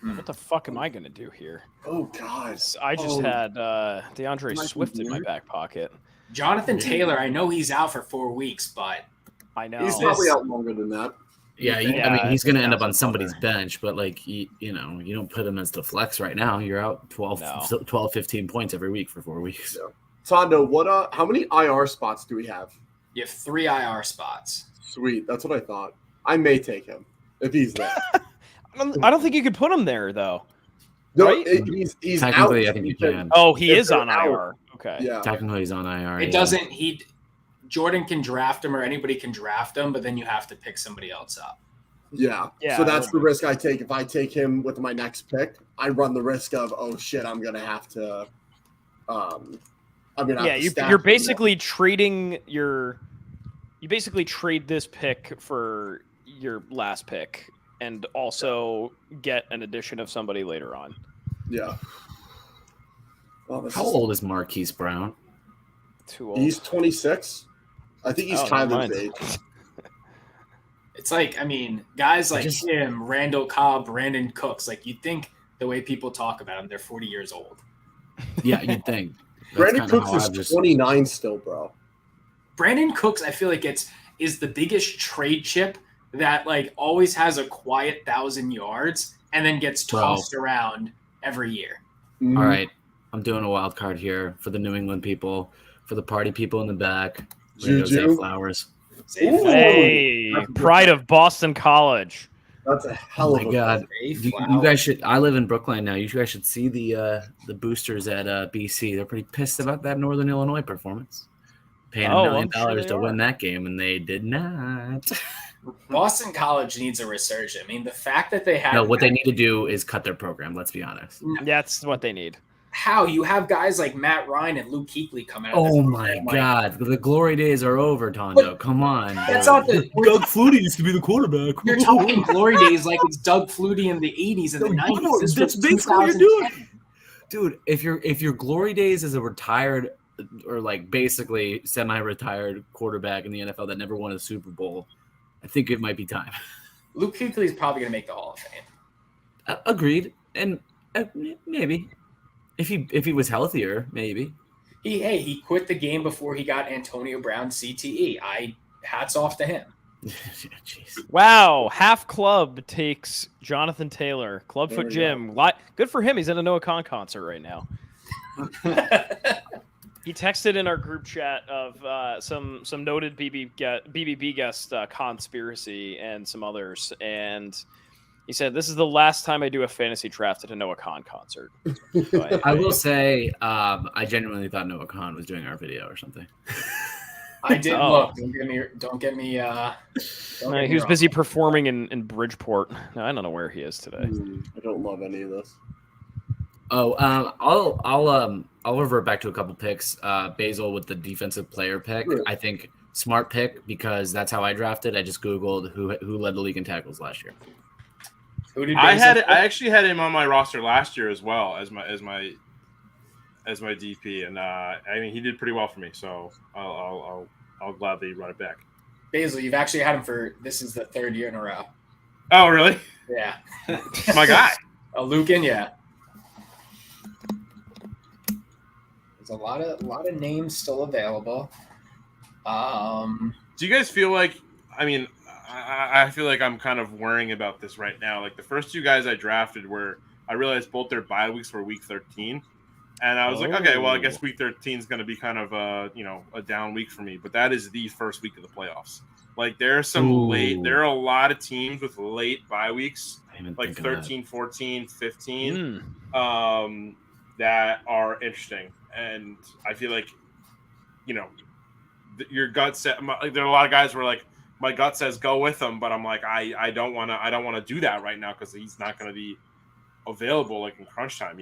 What the fuck am I going to do here? Oh, God. I just had DeAndre Swift in my back pocket. Jonathan Taylor, I know he's out for 4 weeks, but I know. He's probably out longer than that. Yeah, I mean, he's going to end up on somebody's bench, but, like, you don't put him as the flex right now. You're out 12, 15 points every week for 4 weeks. Yeah. Tondo, how many IR spots do we have? you have 3 IR spots. Sweet. That's what I thought. I may take him if he's there. I don't think you could put him there, though. No, Right? he's Technically, out. I think you can. Oh, he If is on they're out. IR. Okay. Yeah. Technically, he's on IR. It doesn't. Jordan can draft him, or anybody can draft him, but then you have to pick somebody else up. Yeah. Yeah, So that's the risk I take. If I take him with my next pick, I run the risk of, oh shit, I'm gonna have to. You're basically trading your. You basically trade this pick for your last pick, and also get an addition of somebody later on. Yeah. How old is Marquise Brown? Too old. He's 26. I think he's Tyler's age. It's like, I mean, guys like him, Randall Cobb, Brandon Cooks, like you'd think the way people talk about him, they're 40 years old. Yeah, you'd think. Brandon Cooks is 29 still, bro. Brandon Cooks, I feel like is the biggest trade chip that like always has a quiet 1,000 yards and then gets tossed around every year. Mm-hmm. All right, I'm doing a wild card here for the New England people, for the party people in the back. Juju Flowers. Hey, pride of Boston College. That's a hell of a god. You guys should. I live in Brookline now. You guys should see the boosters at BC. They're pretty pissed about that Northern Illinois performance. Paying $1 million to win that game, and they did not. Boston College needs a resurgence. I mean, the fact that they have what they need to do is cut their program. Let's be honest. That's what they need. How you have guys like Matt Ryan and Luke Kuechly coming out? Oh my god, the glory days are over, Tondo. Come on. That's not the Doug Flutie used to be the quarterback. You're talking glory days like it's Doug Flutie in the 80s and the 90s. That's basically what you're doing, dude. If your glory days is a retired or like basically semi-retired quarterback in the NFL that never won a Super Bowl, I think it might be time. Luke Kuechly is probably going to make the Hall of Fame. Agreed, and maybe. If he was healthier, maybe. He quit the game before he got Antonio Brown CTE. Hats off to him. Jeez. Wow, Half Club takes Jonathan Taylor. Clubfoot Jim. Good for him. He's at a Noah Khan concert right now. He texted in our group chat of some noted BBB guest Conspiracy and some others, and he said, "This is the last time I do a fantasy draft at a Noah Khan concert." So I will say, I genuinely thought Noah Khan was doing our video or something. I did look. Don't get me. He was busy performing in Bridgeport. No, I don't know where he is today. I don't love any of this. Oh, I'll revert back to a couple picks. Basil with the defensive player pick. Sure. I think smart pick because that's how I drafted. I just googled who led the league in tackles last year. I actually had him on my roster last year as well as my DP, and I mean he did pretty well for me. So I'll gladly run it back. Basil, you've actually had him for this is the 3rd year in a row. Oh really? Yeah, my guy. Lucan, yeah. There's a lot of names still available. Do you guys feel like? I mean, I I feel like I'm kind of worrying about this right now. Like the first 2 guys I drafted I realized both their bye weeks were week 13. And I was like, okay, well, I guess week 13 is going to be kind of a down week for me. But that is the first week of the playoffs. Like there are a lot of teams with late bye weeks, like 13, 14, 15, that are interesting. And I feel like, your gut said, there are a lot of guys where like, my gut says go with him, but I'm like, I don't want to do that right now because he's not going to be available like in crunch time,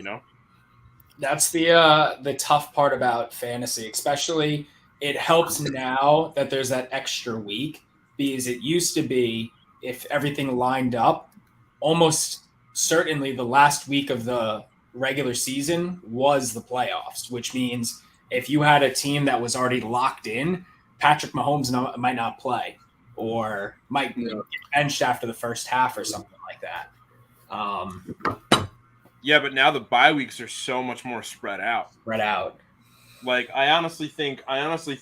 That's the tough part about fantasy, especially it helps now that there's that extra week, because it used to be, if everything lined up, almost certainly the last week of the regular season was the playoffs, which means if you had a team that was already locked in, Patrick Mahomes might not play or might get benched after the first half or something like that. Yeah, but now the bye weeks are so much more spread out. Like I honestly think, obviously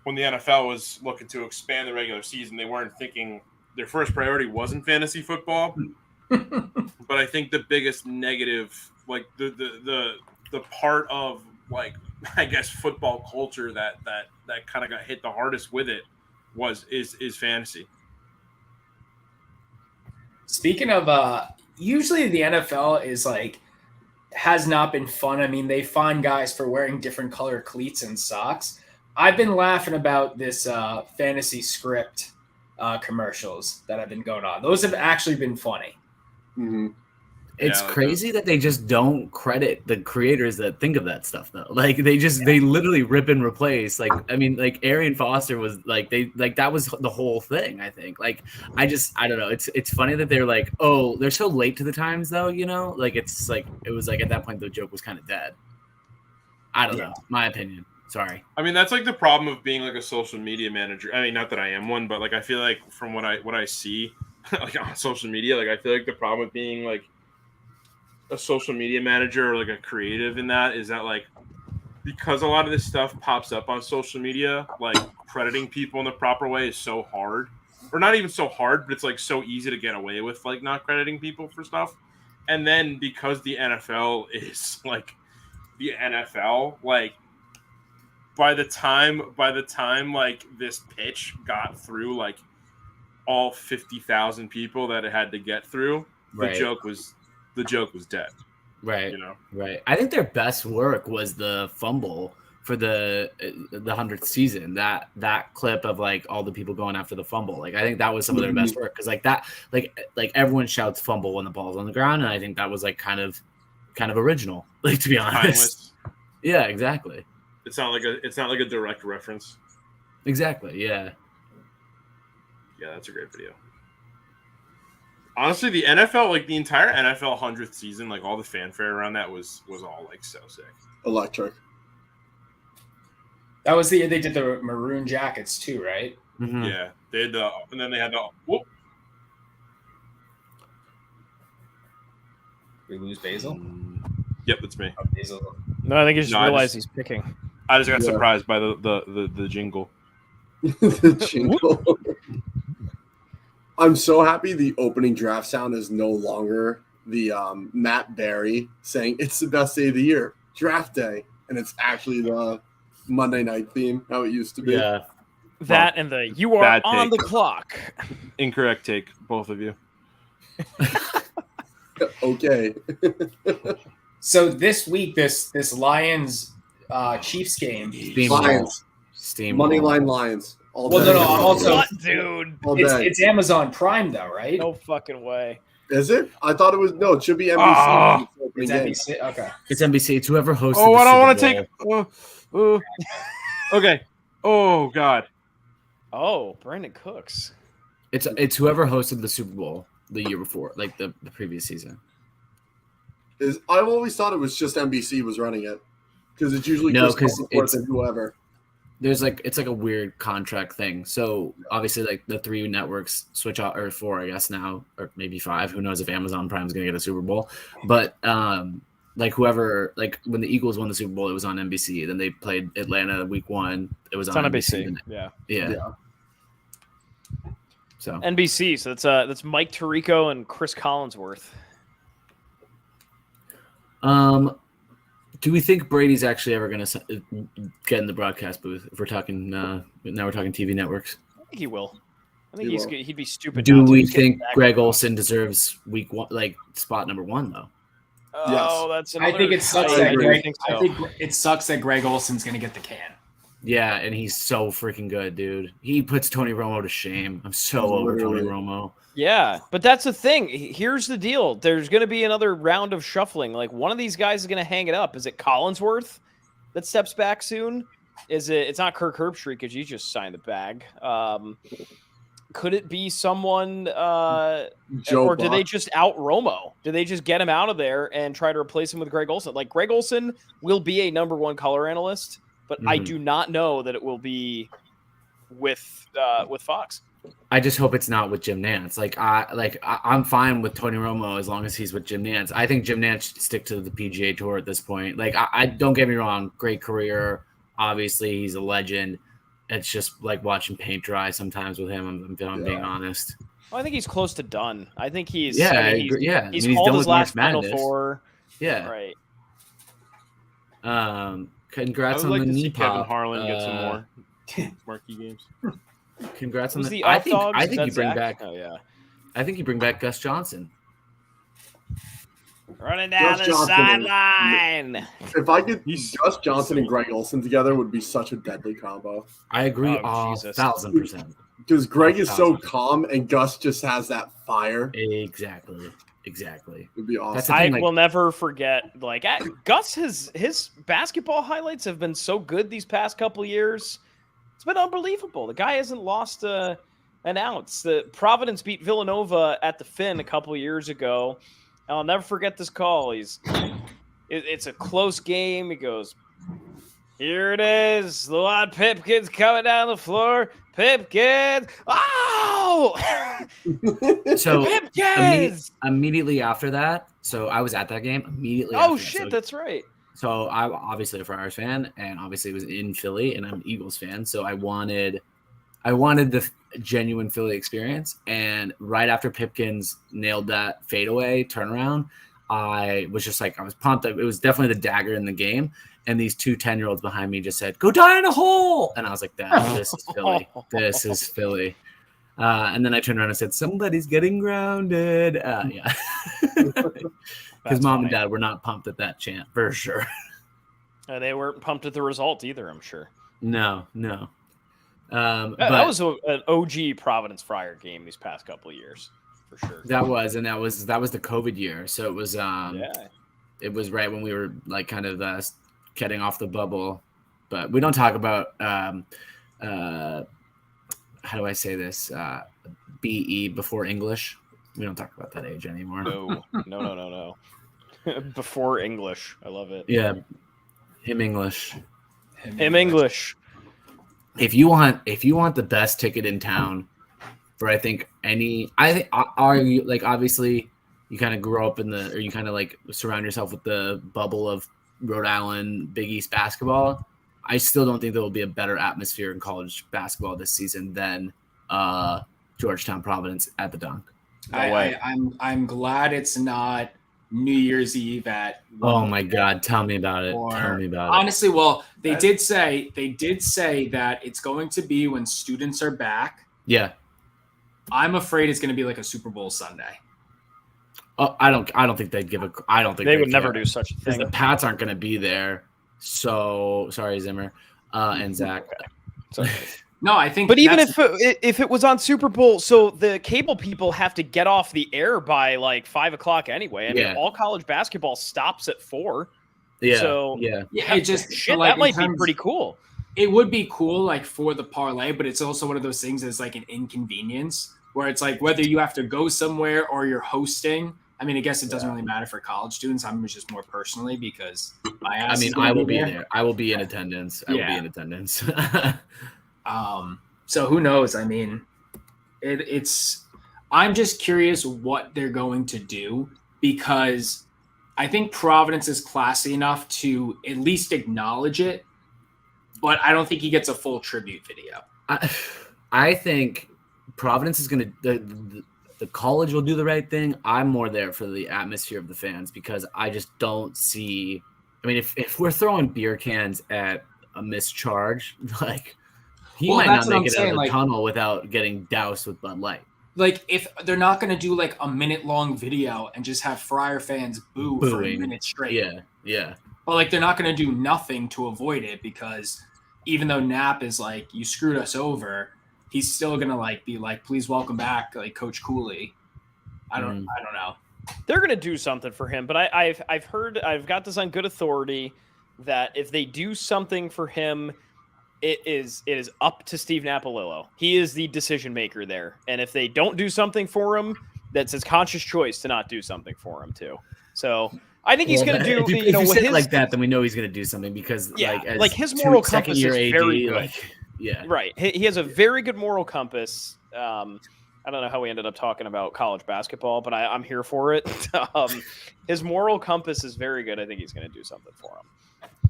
when the NFL was looking to expand the regular season, they weren't thinking their first priority wasn't fantasy football. But I think the biggest negative, like the part of like, I guess, football culture that kind of got hit the hardest with it is fantasy. Speaking of, usually the NFL is like, has not been fun. I mean, they fine guys for wearing different color cleats and socks. I've been laughing about this fantasy script commercials that have been going on. Those have actually been funny. Mm-hmm. It's crazy that they just don't credit the creators that think of that stuff though. Like they literally rip and replace. Like I mean, like Arian Foster was like that was the whole thing. I think. Like I don't know. It's funny that they're like, oh, they're so late to the times though. Like it's like it was like at that point the joke was kind of dead. I don't know. My opinion. Sorry. I mean, that's like the problem of being like a social media manager. I mean, not that I am one, but like I feel like from what I see like on social media, like I feel like the problem with being like a social media manager or like a creative in that is that like because a lot of this stuff pops up on social media, like crediting people in the proper way is so hard, or not even so hard, but it's like so easy to get away with like not crediting people for stuff. And then because the NFL is like the NFL, like by the time like this pitch got through like all 50,000 people that it had to get through, the joke was dead. Right. Right. I think their best work was the fumble for the 100th season. That clip of like all the people going after the fumble. Like I think that was some of their best work because like that like everyone shouts fumble when the ball's on the ground, and I think that was like kind of original. Like to be honest. Timeless. Yeah, exactly. It's not like a direct reference. Exactly. Yeah. Yeah, that's a great video. Honestly, the NFL, like the entire NFL 100th season, like all the fanfare around that was all like so sick. Electric. That was the year they did the maroon jackets too, right? Mm-hmm. Yeah, they had and then they had the. Whoop. We lose Basil. Yep, that's me. Oh, Basil. No, I think he just realized he's picking. I just got surprised by the jingle. The jingle. I'm so happy the opening draft sound is no longer the Matt Berry saying it's the best day of the year, draft day, and it's actually the Monday night theme, how it used to be. Yeah. That and the you are Bad on take. the clock. Incorrect take, both of you. Okay. So this week, this Lions Chiefs game. Lions. Steam Money line Lions. All Well, day. no, I'm also. What, dude? All day. It's Amazon Prime though, right? No fucking way. Is it? I thought it was no. It should be NBC. Ah. It's NBC. Okay. It's NBC. It's whoever hosted. Oh, the I don't Super want to Bowl. take. Okay. Oh God. Oh, Brandon Cooks. It's whoever hosted the Super Bowl the year before, like the previous season. I've always thought it was just NBC was running it because it's usually No, Chris 'cause Collinsworth it's- and whoever. There's like it's like a weird contract thing. So obviously, like the 3 networks switch out, or 4, I guess now, or maybe 5. Who knows if Amazon Prime is going to get a Super Bowl? But like whoever, like when the Eagles won the Super Bowl, it was on NBC. Then they played Atlanta week 1. It was It's on on NBC. NBC. Yeah. Yeah. So NBC. So that's Mike Tirico and Chris Collinsworth. do we think Brady's actually ever going to get in the broadcast booth? If we're talking now, we're talking TV networks. I think he will. I think he'd be stupid. Do not to. we He's think getting Greg back. Olson deserves week one, like spot number one, though? Oh, that's another. I think it sucks I that Greg. think I so. think it sucks that Greg Olson's going to get the can. Yeah, and he's so freaking good, dude. He puts Tony Romo to shame. I'm so over Tony Romo. Yeah, but that's the thing. Here's the deal. There's going to be another round of shuffling. Like one of these guys is going to hang it up. Is it Collinsworth that steps back soon? Is it? It's not Kirk Herbstreit because you just signed the bag. Could it be someone? Or do they just out Romo? Do they just get him out of there and try to replace him with Greg Olson? Like Greg Olson will be a number one color analyst, but I do not know that it will be with Fox. I just hope it's not with Jim Nantz. I'm fine with Tony Romo as long as he's with Jim Nantz. I think Jim Nantz should stick to the PGA Tour at this point. Like, I don't get me wrong, great career. Obviously, he's a legend. It's just like watching paint dry sometimes with him. I'm being honest. Well, I think he's close to done. I think he's he's he's done called with his last March Final Madness. Four. Yeah. Right. Congrats I would on like the to see knee Kevin pop. Harlan get some more marquee games. Congrats on Who's the. the I up think dogs? I Is think that you bring Zach? back. Oh yeah. I think you bring back Gus Johnson. Running down Gus the Johnson sideline. If I could, Gus Johnson and Greg Olson together would be such a deadly combo. I agree Oh, Jesus. 1,000%. Because Greg is so 1,000%. calm and Gus just has that fire. Exactly. It'd be awesome. That's the I thing, like- will never forget. Like Gus, his basketball highlights have been so good these past couple years. It's been unbelievable. The guy hasn't lost an ounce. The Providence beat Villanova at the Finn a couple years ago. I'll never forget this call. It's a close game. He goes, "Here it is. Lewad Pipkin's coming down the floor. Pipkins. Oh!" So Pipkins! immediately after that, so I was at that game. Immediately. Oh, after shit. That. That's right. So I'm obviously a Friars fan, and obviously was in Philly, and I'm an Eagles fan. So I wanted the genuine Philly experience. And right after Pipkins nailed that fadeaway turnaround, I was just like, I was pumped. It was definitely the dagger in the game. And these 2 10-year-olds behind me just said, "Go die in a hole." And I was like, this is Philly. This is Philly. And then I turned around and said, "Somebody's getting grounded." Yeah. Because mom and dad were not pumped at that chant, for sure. They weren't pumped at the result either, I'm sure. No. That was an OG Providence Friar game these past couple of years, for sure. That was the COVID year. So it was it was right when we were like kind of getting off the bubble. But we don't talk about how do I say this? BE before English. We don't talk about that age anymore. No. Before English. I love it. Yeah. Him English. Him English. If you want the best ticket in town for obviously you kind of grow up or you kind of like surround yourself with the bubble of Rhode Island Big East basketball. I still don't think there will be a better atmosphere in college basketball this season than Georgetown Providence at the Dunk. I'm glad it's not New Year's Eve at. Oh my God! Tell me about it. Honestly, well, they did say that it's going to be when students are back. Yeah. I'm afraid it's going to be like a Super Bowl Sunday. Oh, I don't think they'd give a. I don't think they would never do such a because thing. the Pats aren't going to be there. So sorry, Zimmer and Zach. Sorry. No, I think. But even if it was on Super Bowl, so the cable people have to get off the air by like 5 o'clock anyway. I mean, all college basketball stops at 4. Yeah. So it just shit. like, that might be pretty cool. It would be cool, like for the parlay, but it's also one of those things that's like an inconvenience where it's like whether you have to go somewhere or you're hosting. I mean, I guess it doesn't really matter for college students. I'm just more personally because I will be there. I will be in attendance. I will be in attendance. So who knows? I mean, I'm just curious what they're going to do because I think Providence is classy enough to at least acknowledge it, but I don't think he gets a full tribute video. I think Providence is going to the college will do the right thing. I'm more there for the atmosphere of the fans because I just don't see. I mean, if we're throwing beer cans at a missed charge, like he might not make it out of the tunnel without getting doused with Bud Light. Like, if they're not going to do like a minute-long video and just have Friar fans booing for a minute straight. Yeah. But like, they're not going to do nothing to avoid it because even though Knapp is like, you screwed us over, he's still going to like be like, please welcome back, like Coach Cooley. I don't know. They're going to do something for him, but I've heard, I've got this on good authority that if they do something for him, it is up to Steve Napolillo. He is the decision maker there. And if they don't do something for him, that's his conscious choice to not do something for him too. So I think he's going to do. If you say it like that, then we know he's going to do something because like his moral compass is very good. Right. He has a very good moral compass. I don't know how we ended up talking about college basketball, but I'm here for it. His moral compass is very good. I think he's going to do something for him.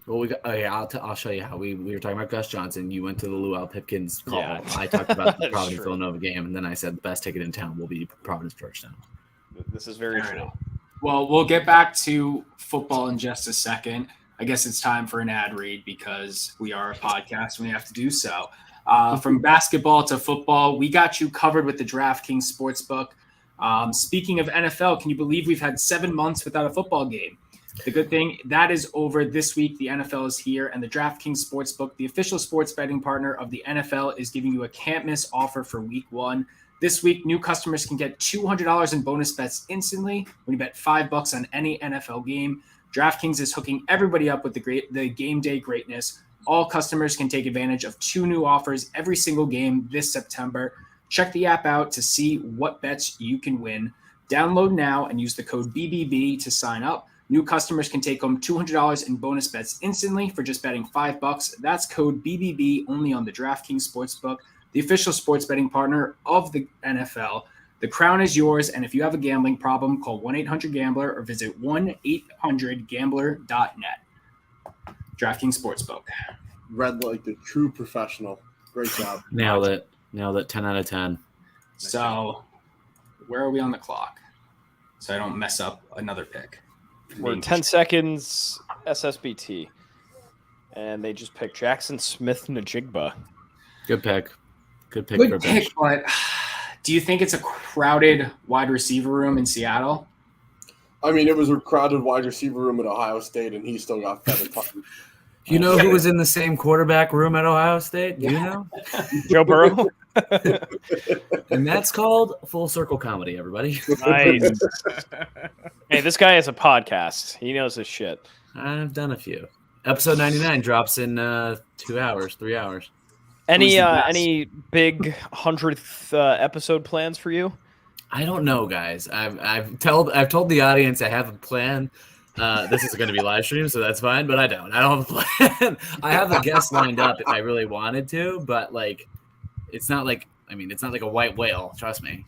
Well, I'll show you how we were talking about Gus Johnson. You went to the Luau Pipkins call. Yeah. I talked about the Providence Villanova game, and then I said the best ticket in town will be Providence Georgetown. This is very true. Well, we'll get back to football in just a second. I guess it's time for an ad read because we are a podcast and we have to do so. From basketball to football, we got you covered with the DraftKings Sportsbook. Speaking of NFL, can you believe we've had 7 months without a football game? The good thing, that is over this week. The NFL is here, and the DraftKings Sportsbook, the official sports betting partner of the NFL, is giving you a can't-miss offer for Week 1. This week, new customers can get $200 in bonus bets instantly when you bet $5 on any NFL game. DraftKings is hooking everybody up with the game day greatness. All customers can take advantage of 2 new offers every single game this September. Check the app out to see what bets you can win. Download now and use the code BBB to sign up. New customers can take home $200 in bonus bets instantly for just betting $5. That's code BBB only on the DraftKings Sportsbook, the official sports betting partner of the NFL. The crown is yours, and if you have a gambling problem, call 1-800-GAMBLER or visit 1-800-GAMBLER.net. DraftKings Sportsbook. Read like the true professional. Great job. Nailed it. 10 out of 10. So, where are we on the clock? So I don't mess up another pick. We're 10 seconds SSBT. And they just picked Jackson Smith-Njigba. Good pick. Good pick, but do you think it's a crowded wide receiver room in Seattle? I mean, it was a crowded wide receiver room at Ohio State, and he still got fed a ton. You know who was in the same quarterback room at Ohio State? Do you know? Joe Burrow. And that's called full circle comedy, everybody. Nice. Hey, this guy has a podcast. He knows his shit. I've done a few. Episode 99 drops in 3 hours. Any big 100th episode plans for you? I don't know, guys. I've told the audience I have a plan. This is going to be live stream, so that's fine. But I don't have a plan. I have a guest lined up if I really wanted to, but like, it's not like a white whale. Trust me.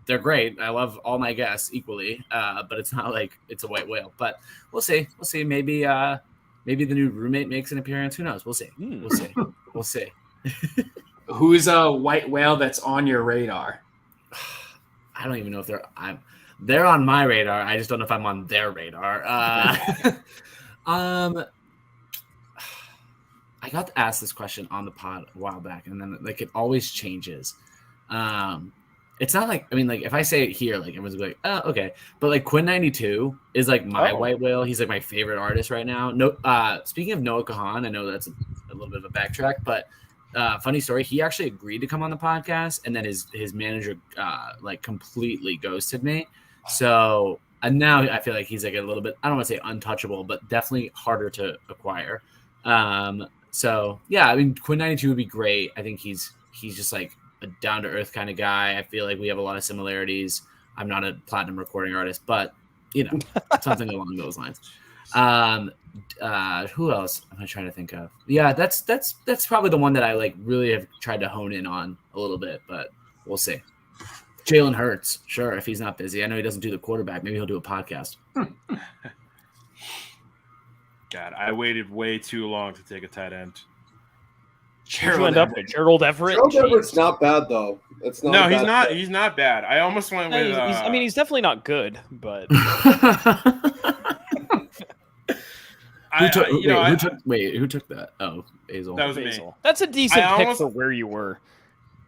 They're great. I love all my guests equally, but it's not like it's a white whale. But we'll see. Maybe the new roommate makes an appearance. Who knows? We'll see. We'll see. Who's a white whale that's on your radar? I don't even know if they're on my radar. I just don't know if I'm on their radar. I got asked this question on the pod a while back, and then like it always changes. It's not like, I mean, like if I say it here, like everyone's like, oh, okay. But like Quinn 92 is like my white whale. He's like my favorite artist right now. No, speaking of Noah Kahan, I know that's a little bit of a backtrack, but funny story. He actually agreed to come on the podcast, and then his manager like completely ghosted me. So and now I feel like he's like a little bit, I don't want to say untouchable, but definitely harder to acquire. So yeah, I mean Quinn 92 would be great. I think he's just like a down to earth kind of guy. I feel like we have a lot of similarities. I'm not a platinum recording artist, but you know, something along those lines. Who else am I trying to think of? Yeah, that's probably the one that I like really have tried to hone in on a little bit, but we'll see. Jalen Hurts, sure, if he's not busy. I know he doesn't do the quarterback. Maybe he'll do a podcast. God, I waited way too long to take a tight end. Gerald Everett. Gerald Everett's not bad though. It's not. No, a he's bad not. pick. He's not bad. I almost went with. I mean, he's definitely not good, but Who took that? Oh, Basil. That was me. Basil. That's a decent I pick almost- for where you were.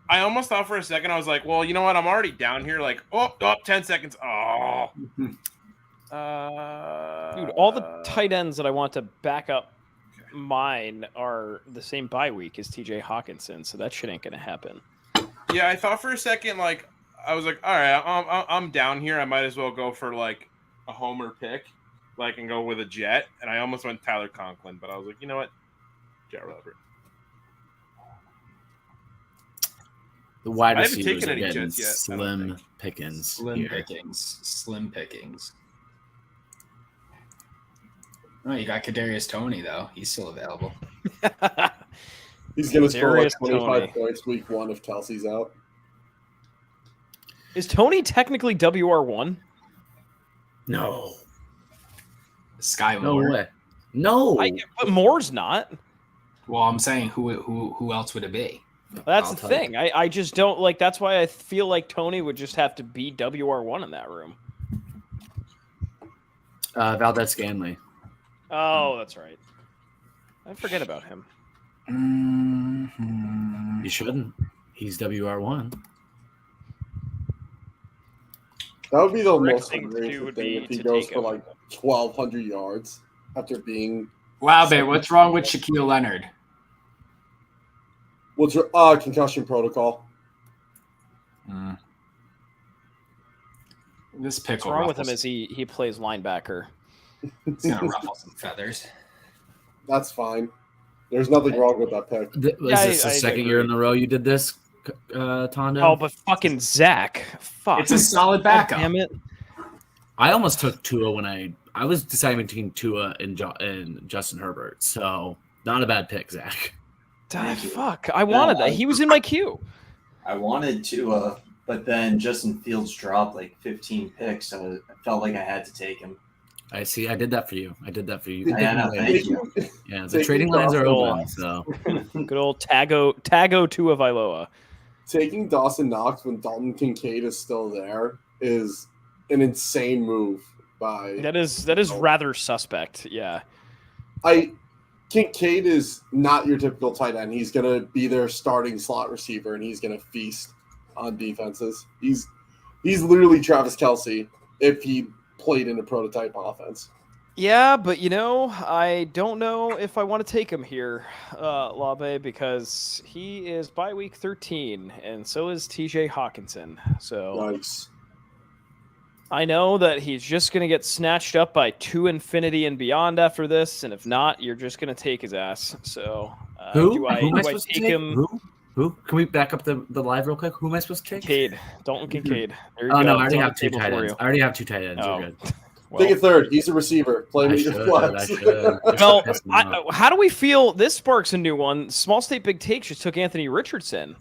I almost thought for a second, I was like, well, you know what? I'm already down here. Like, 10 seconds. Oh. Dude, all the tight ends that I want to back up mine are the same bye week as TJ Hawkinson, so that shit ain't gonna happen. Yeah, I thought for a second, like, I was like, all right, I'm down here. I might as well go for, like, a homer pick, like, and go with a Jet. And I almost went Tyler Conklin, but I was like, you know what? Jet Robert. The wide I haven't receivers taken are any getting Jets yet, I don't slim think. pickings. Slim here. pickings. Slim pickings. Oh, you got Kadarius Toney though. He's still available. He's going to score like Kadarius 25 Toney. points week 1 if Kelsey's out. Is Tony technically WR1? No. Sky No Moore. way. No. But Moore's not. Well, I'm saying who else would it be? That's I'll the tell you. thing. I just don't like. That's why I feel like Tony would just have to be WR1 in that room. Valdez Scanley. Oh, that's right. I forget about him. Mm-hmm. You shouldn't. He's WR1. That would be the Correct most thing to outrageous do would thing be if he to goes take for him. like 1,200 yards after being. Wow, babe, what's wrong with Shaquille Leonard? What's your concussion protocol? This pick What's will wrong with him ruffle is he plays linebacker. It's gonna ruffle some feathers. That's fine. There's nothing wrong with that pick. Is Yeah, this the I second agree. year in a row you did this, Tondo? Oh, but fucking Zach. Fuck. It's a solid God backup. damn it. I almost took Tua when I was deciding between Tua and Justin Herbert. So not a bad pick, Zach. Fuck. I wanted that. He was in my queue. I wanted to, but then Justin Fields dropped like 15 picks, so I felt like I had to take him. I see. I did that for you. I know, thank you. Yeah, the trading lines are open. So Good old Tago Tua Vailoa. Taking Dawson Knox when Dalton Kincaid is still there is an insane move by. That is rather suspect. Yeah. Kincaid is not your typical tight end. He's going to be their starting slot receiver, and he's going to feast on defenses. He's literally Travis Kelce if he played in a prototype offense. Yeah, but I don't know if I want to take him here, Labe, because he is by week 13, and so is TJ Hawkinson. So Nice. I know that he's just going to get snatched up by 2 infinity and beyond after this, and if not, you're just going to take his ass. So do I take him? Who? Can we back up the live real quick? Who am I supposed to take? Kincaid. Dalton Kincaid. There you Oh go. no, I already It's on have the two table tight for ends. you. I already have two tight ends. Oh. You're good. Take a third. He's a receiver. Play I me should. your flex. Well, Piss me off. how do we feel? This sparks a new one. Small State Big Take just took Anthony Richardson.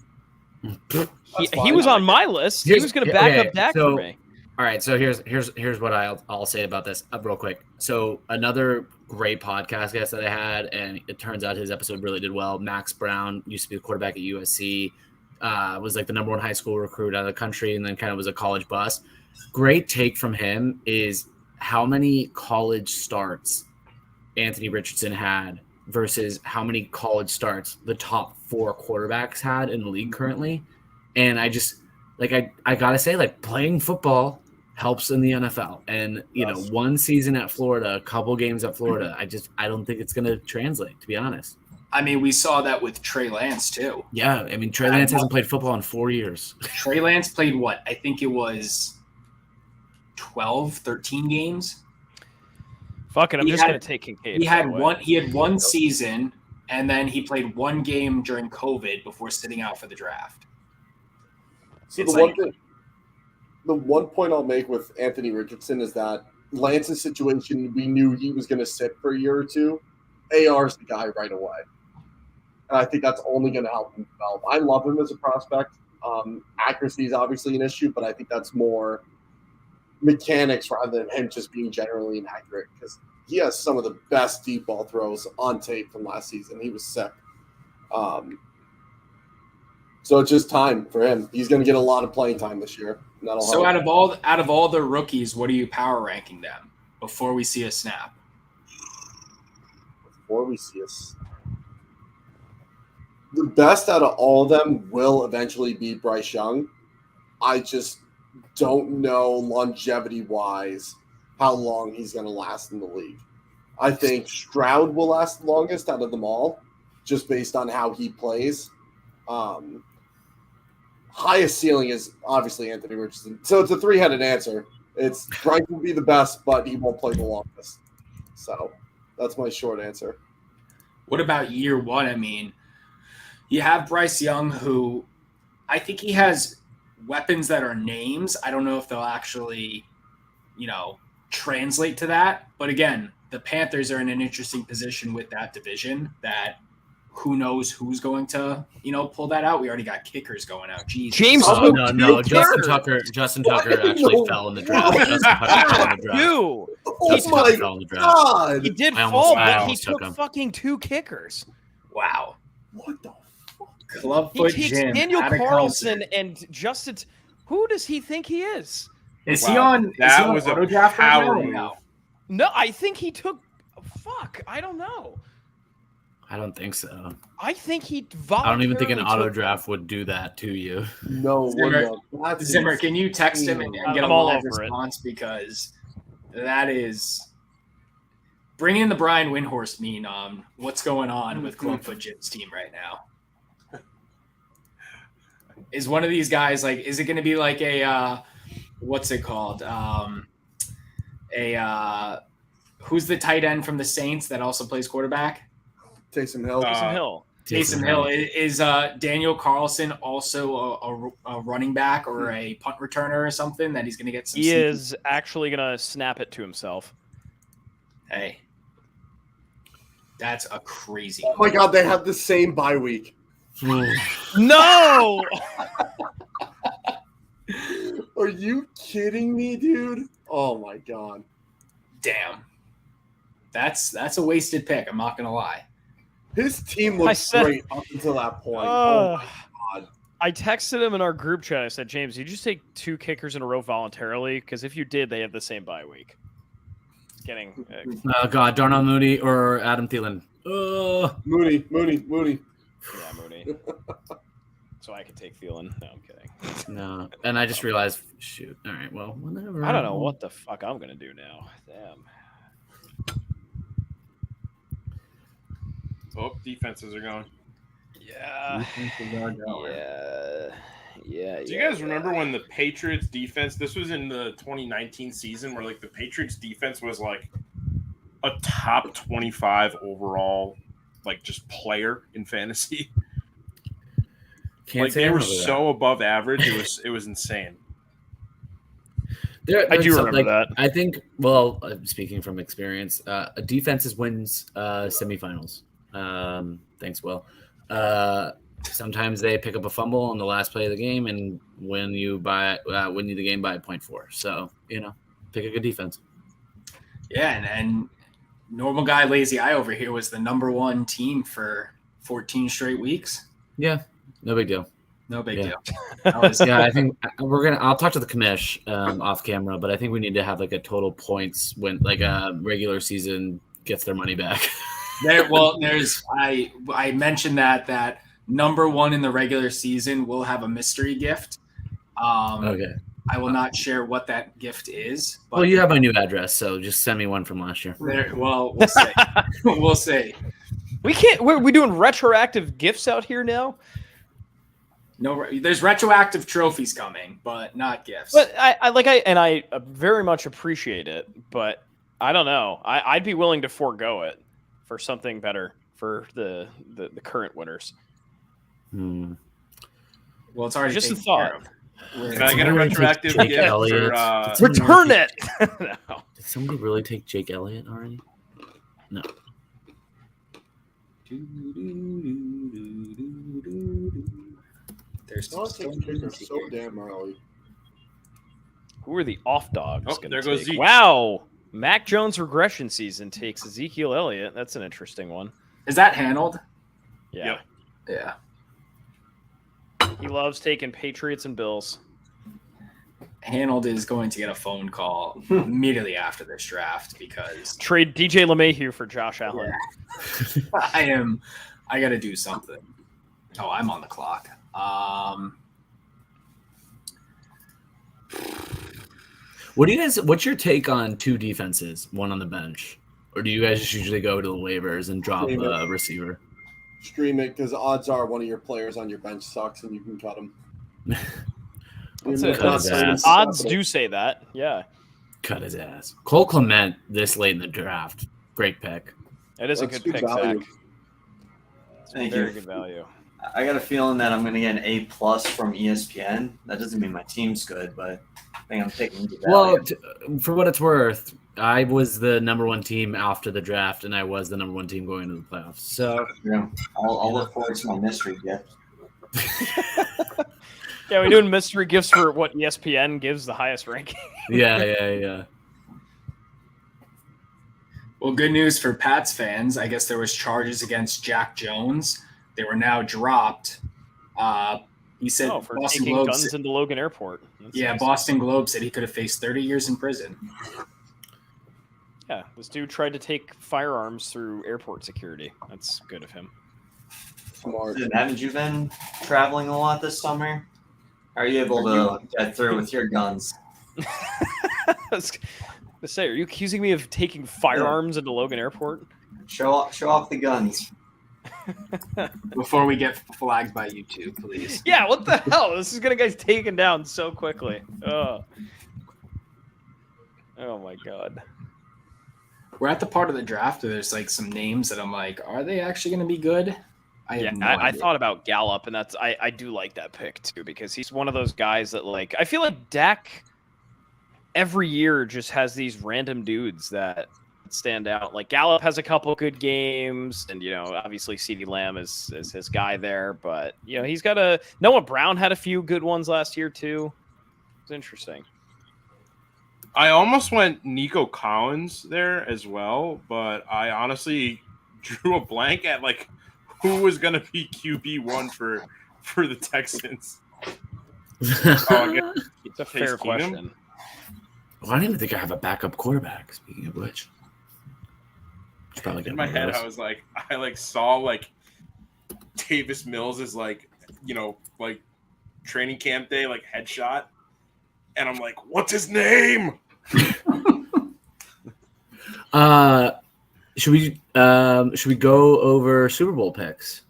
He fine. was on my list. He was going to back up Dak for me. All right, so here's what I'll say about this real quick. So another great podcast guest that I had, and it turns out his episode really did well. Max Brown used to be the quarterback at USC, was like the #1 high school recruit out of the country, and then kind of was a college bust. Great take from him is how many college starts Anthony Richardson had versus how many college starts the top 4 quarterbacks had in the league currently. And I just I gotta say, like, playing football helps in the NFL. And one season at Florida, a couple games at Florida, I don't think it's gonna translate, to be honest. I mean, we saw that with Trey Lance too. Yeah, I mean, Trey Lance hasn't played football in 4 years. Trey Lance played what? I think it was 12, 13 games. Fuck it, I'm He just had- going to take Kincaid. He by had the way. one. He had one season, and then he played one game during COVID before sitting out for the draft. So It's the one point I'll make with Anthony Richardson is that Lance's situation, we knew he was going to sit for a year or two. AR's the guy right away. And I think that's only going to help him develop. I love him as a prospect. Accuracy is obviously an issue, but I think that's more mechanics rather than him just being generally inaccurate, because he has some of the best deep ball throws on tape from last season. He was sick. So it's just time for him. He's going to get a lot of playing time this year. So out of all the rookies, what are you power ranking them before we see a snap? Before we see us, the best out of all of them will eventually be Bryce Young. I just don't know longevity-wise how long he's going to last in the league. I think Stroud will last the longest out of them all, just based on how he plays. Highest ceiling is obviously Anthony Richardson. So it's a three-headed answer. It's Bryce will be the best, but he won't play the longest. So that's my short answer. What about year one? I mean, you have Bryce Young, who I think he has weapons that are names. I don't know if they'll actually, translate to that. But again, the Panthers are in an interesting position with that division that who knows who's going to, pull that out. We already got kickers going out. Jeez. James. No. Justin Tucker actually fell in the draft. Justin Tucker fell in the draft. Oh my God. He did I fall, almost but he took took him. fucking 2 kickers. Wow. What the fuck? Clubfoot He takes Jim. Daniel out of Carlson concert. and Justin. Who does he think he is? Is he on? That is he on was a auto draft right power now or move. no? No, I think he took. Fuck, I don't know. I don't think so. I think he I voluntarily don't even think an auto took- draft would do that to you. No. Zimmer, can you text him and get I'm a all live over it. response? Because that is bring in the Brian Windhorst meme on what's going on with Clubfoot Jim's team right now. Is one of these guys is it going to be like a what's it called? Who's the tight end from the Saints that also plays quarterback? Taysom Hill. Taysom Hill. Taysom Hill. Is Daniel Carlson also a running back or a punt returner or something that he's going to get some? He is actually gonna snap it to himself. Hey, that's a crazy. Oh my God, they have the same bye week. No. Are you kidding me, dude? Oh my God. Damn. That's a wasted pick. I'm not gonna lie. His team looks great up until that point. Oh my God. I texted him in our group chat. I said, James, did you just take 2 kickers in a row voluntarily? Because if you did, they have the same bye week. Kidding. Oh God, Darnell Mooney or Adam Thielen. Mooney. Yeah, Mooney. So I could take Thielen. No, I'm kidding. No, and I just realized, shoot. All right, well, whatever. I don't know what the fuck I'm gonna do now. Damn. Oh, defenses are going. Yeah. Yeah. Do you guys remember when the Patriots defense, this was in the 2019 season where the Patriots defense was a top 25 overall, just player in fantasy? Can't say they I were remember that. so above average. It was insane. I do remember that. I think, speaking from experience, defenses wins semifinals. Thanks, Will. Sometimes they pick up a fumble on the last play of the game and win you the game by 0.4. So, pick a good defense. Yeah, and normal guy lazy eye over here was the number 1 team for 14 straight weeks. Yeah, no big deal. No big deal. Yeah, I think I'll talk to the commish off camera, but I think we need to have a total points when a regular season gets their money back. I mentioned that number 1 in the regular season will have a mystery gift. Okay. I will not share what that gift is. But Well, you have my new address, so just send me one from last year. we'll see. We'll see. We can't. We're doing retroactive gifts out here now. No, there's retroactive trophies coming, but not gifts. But I very much appreciate it, but I don't know. I'd be willing to forego it for something better for the current winners. Well, it's already Just a taken thought. care of. Can I get a retroactive Jake gift Elliott. for Return it. No. Did somebody really take Jake Elliott already? No. There's so damn early. Who are the off dogs? Oh, gonna there goes take? Zeke. Wow. Mac Jones regression season takes Ezekiel Elliott. That's an interesting one. Is that handled? Yeah. Yep. Yeah. He loves taking Patriots and Bills. Hanold is going to get a phone call immediately after this draft because Trade DJ LeMahieu for Josh Allen. Yeah. I got to do something. Oh, I'm on the clock. What's your take on two defenses, one on the bench? Or do you guys just usually go to the waivers and drop a receiver? Stream it because odds are one of your players on your bench sucks and you can cut him. Odds do say that. Yeah. Cut his ass. Cole Clement this late in the draft. Great pick. It is a good pick, value. Zach. It's Thank very you. good value. I got a feeling that I'm going to get an A+ from ESPN. That doesn't mean my team's good, but I think I'm taking the value. Well, for what it's worth, I was the number one team after the draft, and I was the number one team going into the playoffs. So Yeah, I'll look forward to my mystery gift. Yeah, we're doing mystery gifts for what ESPN gives the highest ranking. yeah. Well, good news for Pats fans. I guess there was charges against Jack Jones. They were now dropped. He said for Boston taking Globe guns into Logan Airport. That's nice. Boston Globe said he could have faced 30 years in prison. Yeah, this dude tried to take firearms through airport security. That's good of him. Smart. Haven't you been traveling a lot this summer? Are you able to get through with your guns? I was gonna say, are you accusing me of taking firearms into Logan Airport? Show off the guns. Before we get flagged by YouTube, please. Yeah, what the hell? This is gonna get taken down so quickly. Oh my god. We're at the part of the draft where there's like some names that I'm like, are they actually going to be good? I thought about Gallup, and that's I do like that pick too because he's one of those guys that like I feel like Dak every year just has these random dudes that stand out. Like Gallup has a couple good games, and obviously CeeDee Lamb is his guy there, but he's got Noah Brown had a few good ones last year too. It's interesting. I almost went Nico Collins there as well, but I honestly drew a blank at like who was going to be QB1 for the Texans. It's a fair question. Well, I don't even think I have a backup quarterback. Speaking of which, in my head, I was like, I saw like Davis Mills is like training camp day like headshot, and I'm like, what's his name? Should we go over Super Bowl picks?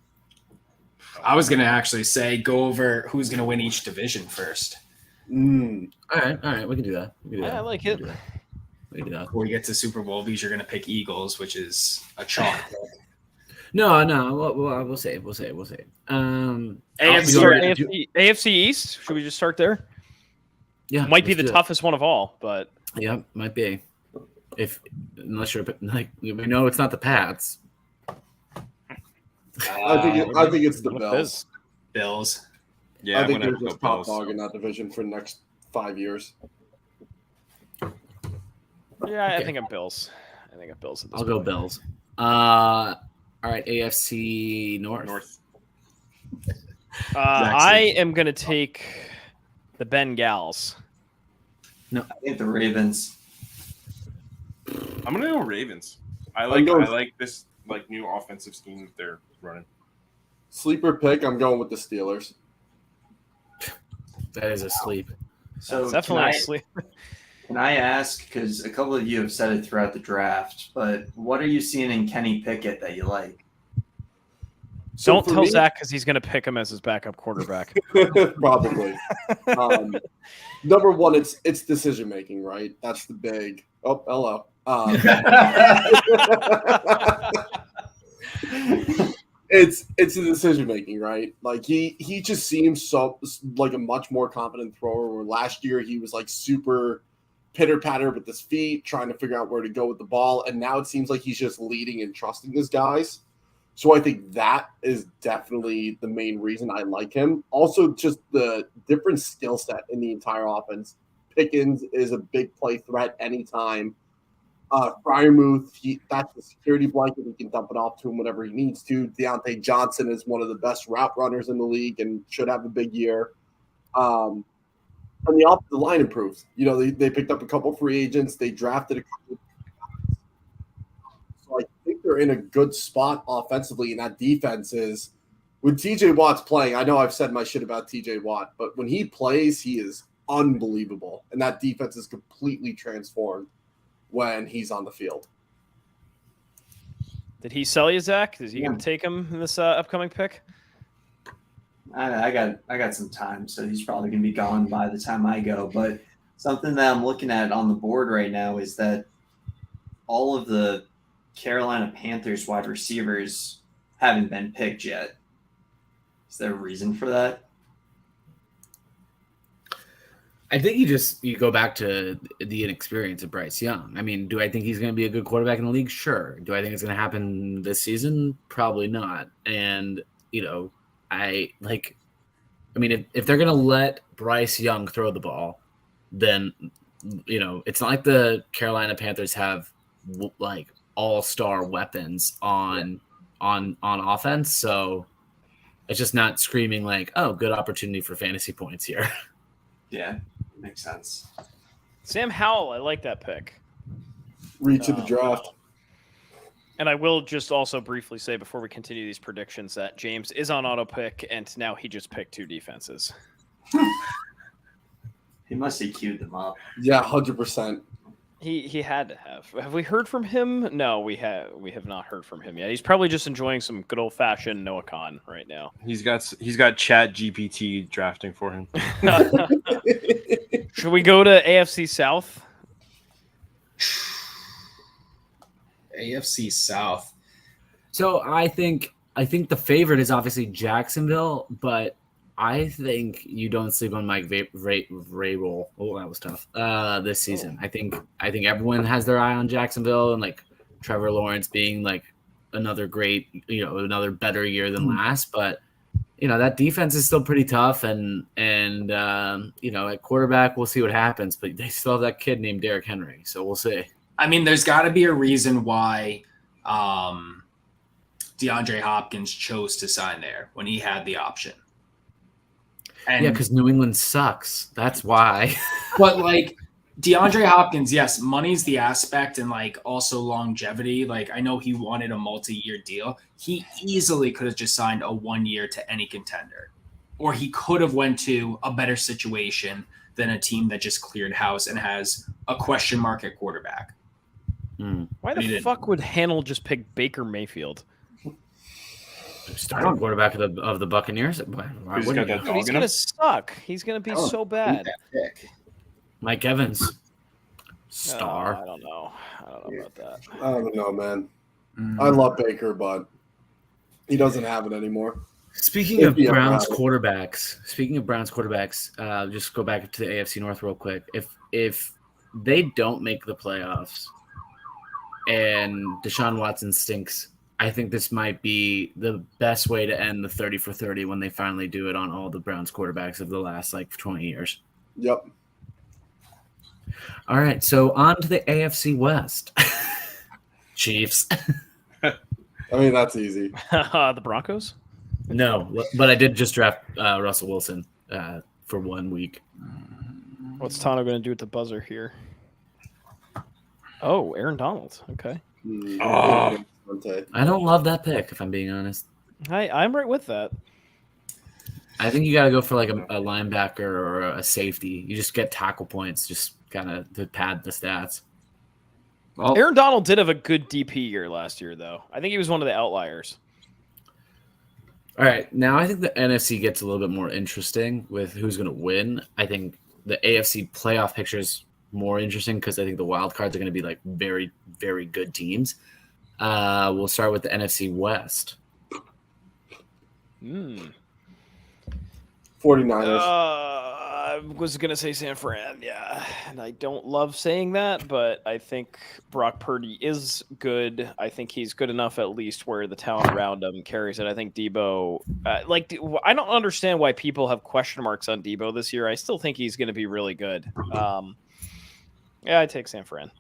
I was gonna actually say go over who's gonna win each division first. All right, we can do that. I like it. We can do that. Before we get to Super Bowl, because you're gonna pick Eagles, which is a chalk pick. No. We'll say. AFC East. Should we just start there? Yeah, might be the toughest one of all, but yeah, might be. Unless you're like we know it's not the Pats. I think it's the Bills. Bills. Yeah, I think they're just top dog in that division for the next 5 years. Yeah, okay. I think I'm Bills. At this I'll go Bills. All right, AFC North. I am going to take the Bengals. No, I think the Ravens. I'm gonna go Ravens. I like this like new offensive scheme that they're running. Sleeper pick. I'm going with the Steelers. That is a sleep. So that's definitely a sleep. Can I ask, because a couple of you have said it throughout the draft, but what are you seeing in Kenny Pickett that you like? So don't tell Zach because he's going to pick him as his backup quarterback. Probably. Number one, it's decision making, right? That's the big. Oh, hello. It's a decision making, right? Like he just seems so like a much more confident thrower. Where last year he was like super pitter patter with his feet, trying to figure out where to go with the ball, and now it seems like he's just leading and trusting his guys. So I think that is definitely the main reason I like him. Also, just the different skill set in the entire offense. Pickens is a big play threat anytime. Fryermuth, that's the security blanket. He can dump it off to him whenever he needs to. Deontay Johnson is one of the best route runners in the league and should have a big year. And the offensive line improves. They picked up a couple free agents. They drafted a couple. So I think they're in a good spot offensively, and that defense is – when TJ Watt's playing, I know I've said my shit about TJ Watt, but when he plays, he is unbelievable. And that defense is completely transformed when he's on the field. Did he sell you, Zach? Is he going to take him in this upcoming pick? I got some time, so he's probably going to be gone by the time I go. But something that I'm looking at on the board right now is that all of the Carolina Panthers wide receivers haven't been picked yet. Is there a reason for that? I think you go back to the inexperience of Bryce Young. I mean, do I think he's going to be a good quarterback in the league? Sure. Do I think it's going to happen this season? Probably not. And, if they're going to let Bryce Young throw the ball, then, it's not like the Carolina Panthers have like all-star weapons on offense. So it's just not screaming like, oh, good opportunity for fantasy points here. Yeah, makes sense. Sam Howell, I like that pick. Reach of the draft. And I will just also briefly say before we continue these predictions that James is on auto pick, and now he just picked 2 defenses. He must have queued them up. Yeah, 100%. He had to have. Have we heard from him? No, we have not heard from him yet. He's probably just enjoying some good old fashioned Noah Khan right now. He's got Chat GPT drafting for him. Should we go to AFC South? AFC South. So I think the favorite is obviously Jacksonville, but I think you don't sleep on Mike Vrabel. Oh, that was tough. This season, I think everyone has their eye on Jacksonville and like Trevor Lawrence being like another great, another better year than last. But that defense is still pretty tough, and at quarterback we'll see what happens. But they still have that kid named Derrick Henry, so we'll see. I mean, there's got to be a reason why DeAndre Hopkins chose to sign there when he had the option. And, yeah, because New England sucks. That's why. But like DeAndre Hopkins, yes, money's the aspect, and like also longevity. Like I know he wanted a multi-year deal. He easily could have just signed a 1 year to any contender, or he could have went to a better situation than a team that just cleared house and has a question mark at quarterback. Why the fuck would Hannell just pick Baker Mayfield? Starting quarterback of the Buccaneers. Why He's wouldn't got you? that He's gonna suck. He's gonna be so bad. Mike Evans, star. I don't know about that. I don't know, man. I love Baker, but he doesn't have it anymore. Speaking of Browns quarterbacks, just go back to the AFC North real quick. If they don't make the playoffs and Deshaun Watson stinks, I think this might be the best way to end the 30 for 30 when they finally do it on all the Browns quarterbacks of the last 20 years. Yep. All right, so on to the AFC West. Chiefs. I mean, that's easy. The Broncos? No, but I did just draft Russell Wilson for 1 week. What's Tano going to do with the buzzer here? Oh, Aaron Donald. Okay. Oh. I don't love that pick, if I'm being honest. I'm right with that. I think you got to go for like a linebacker or a safety. You just get tackle points, just kind of to pad the stats. Well, Aaron Donald did have a good DP year last year, though. I think he was one of the outliers. All right, now I think the NFC gets a little bit more interesting with who's going to win. I think the AFC playoff picture is more interesting because I think the wild cards are going to be like very, very good teams. We'll start with the NFC West. 49ers. I was going to say San Fran, yeah. And I don't love saying that, but I think Brock Purdy is good. I think he's good enough at least where the talent around him carries it. I think Debo I don't understand why people have question marks on Debo this year. I still think he's going to be really good. Yeah, I take San Fran.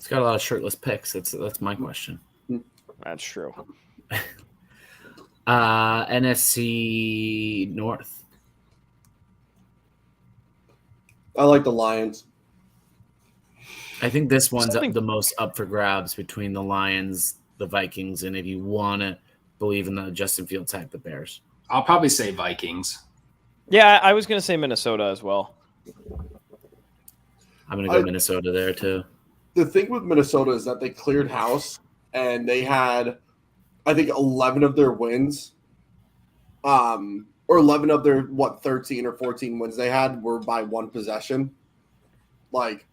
He's got a lot of shirtless pics. That's my question. That's true. NFC North. I like the Lions. I think this one's the most up for grabs between the Lions, the Vikings, and if you want to believe in the Justin Fields type, the Bears. I'll probably say Vikings. Yeah, I was going to say Minnesota as well. I'm going to go Minnesota there too. The thing with Minnesota is that they cleared house and they had, I think, 11 of their wins, or 11 of their 13 or 14 wins they had were by one possession. Like,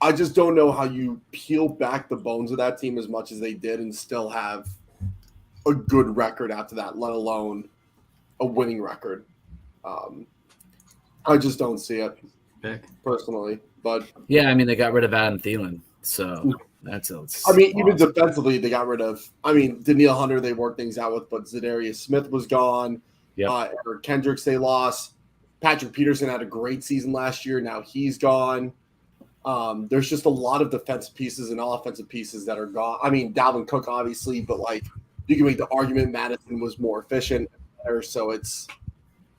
I just don't know how you peel back the bones of that team as much as they did and still have a good record after that, let alone a winning record. I just don't see it personally. But yeah, I mean, they got rid of Adam Thielen, so that's even defensively, they got rid of. I mean, Danielle Hunter, they worked things out with, but Zadarius Smith was gone. Yep. Eric Kendricks, they lost. Patrick Peterson had a great season last year. Now he's gone. There's just a lot of defensive pieces and offensive pieces that are gone. I mean, Dalvin Cook, obviously, but like you can make the argument Madison was more efficient there, so it's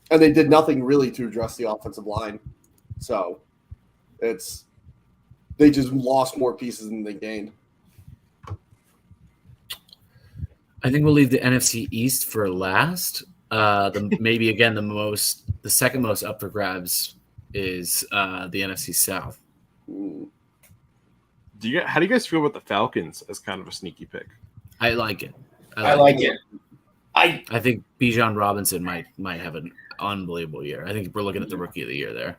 and they did nothing really to address the offensive line. So they just lost more pieces than they gained. I think we'll leave the NFC East for last. Maybe again the second most up for grabs is the NFC South. How do you guys feel about the Falcons as kind of a sneaky pick? I like it. I like it. I think Bijan Robinson might have an unbelievable year. I think we're looking at the rookie of the year there.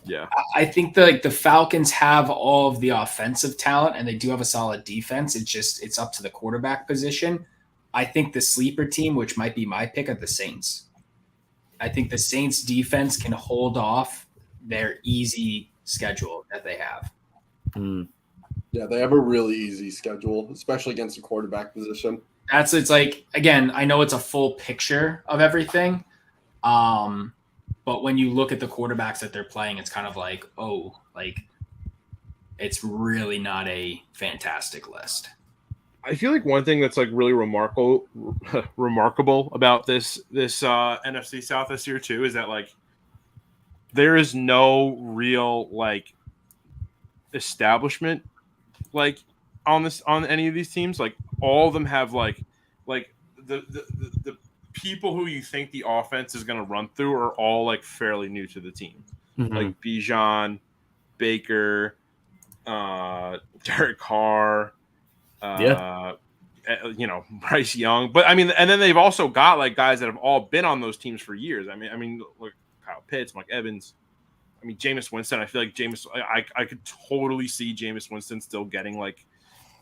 Yeah, I think the Falcons have all of the offensive talent and they do have a solid defense. It's up to the quarterback position. I think the sleeper team, which might be my pick, are the Saints. I think the Saints defense can hold off their easy schedule that they have. Yeah, they have a really easy schedule, especially against the quarterback position. It's like, again, I know it's a full picture of everything. But when you look at the quarterbacks that they're playing, it's kind of like, it's really not a fantastic list. I feel like one thing that's like really remarkable about this NFC South this year too is that like there is no real like establishment like on any of these teams. Like all of them have like the people who you think the offense is going to run through are all like fairly new to the team. Mm-hmm. Like Bijan, Baker, Derek Carr, Bryce Young. But I mean, and then they've also got like guys that have all been on those teams for years. I mean, look, Kyle Pitts, Mike Evans. I mean, Jameis Winston. I feel like I could totally see Jameis Winston still getting like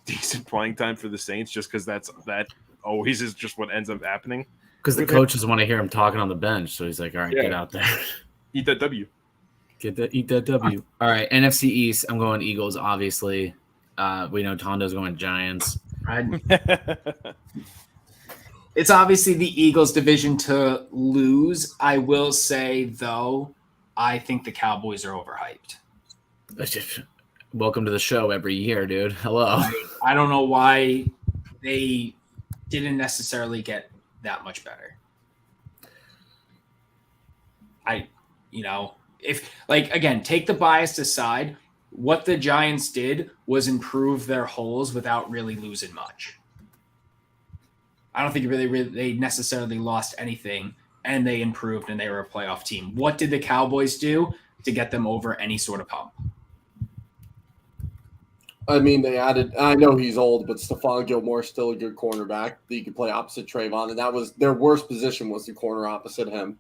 decent playing time for the Saints, just because that always is just what ends up happening. Because the coaches want to hear him talking on the bench, so he's like, "All right, get out there, eat that W, eat that W." All right, NFC East. I'm going Eagles, obviously. We know Tondo's going Giants. It's obviously the Eagles' division to lose. I will say, though, I think the Cowboys are overhyped. Welcome to the show every year, dude. Hello. I don't know why they didn't necessarily get that much better. If like, again, take the bias aside, what the Giants did was improve their holes without really losing much. I don't think they necessarily lost anything, and they improved and they were a playoff team. What did the Cowboys do to get them over any sort of hump? I mean, they added. I know he's old, but Stephon Gilmore is still a good cornerback that you could play opposite Trayvon, and that was their worst position was the corner opposite him.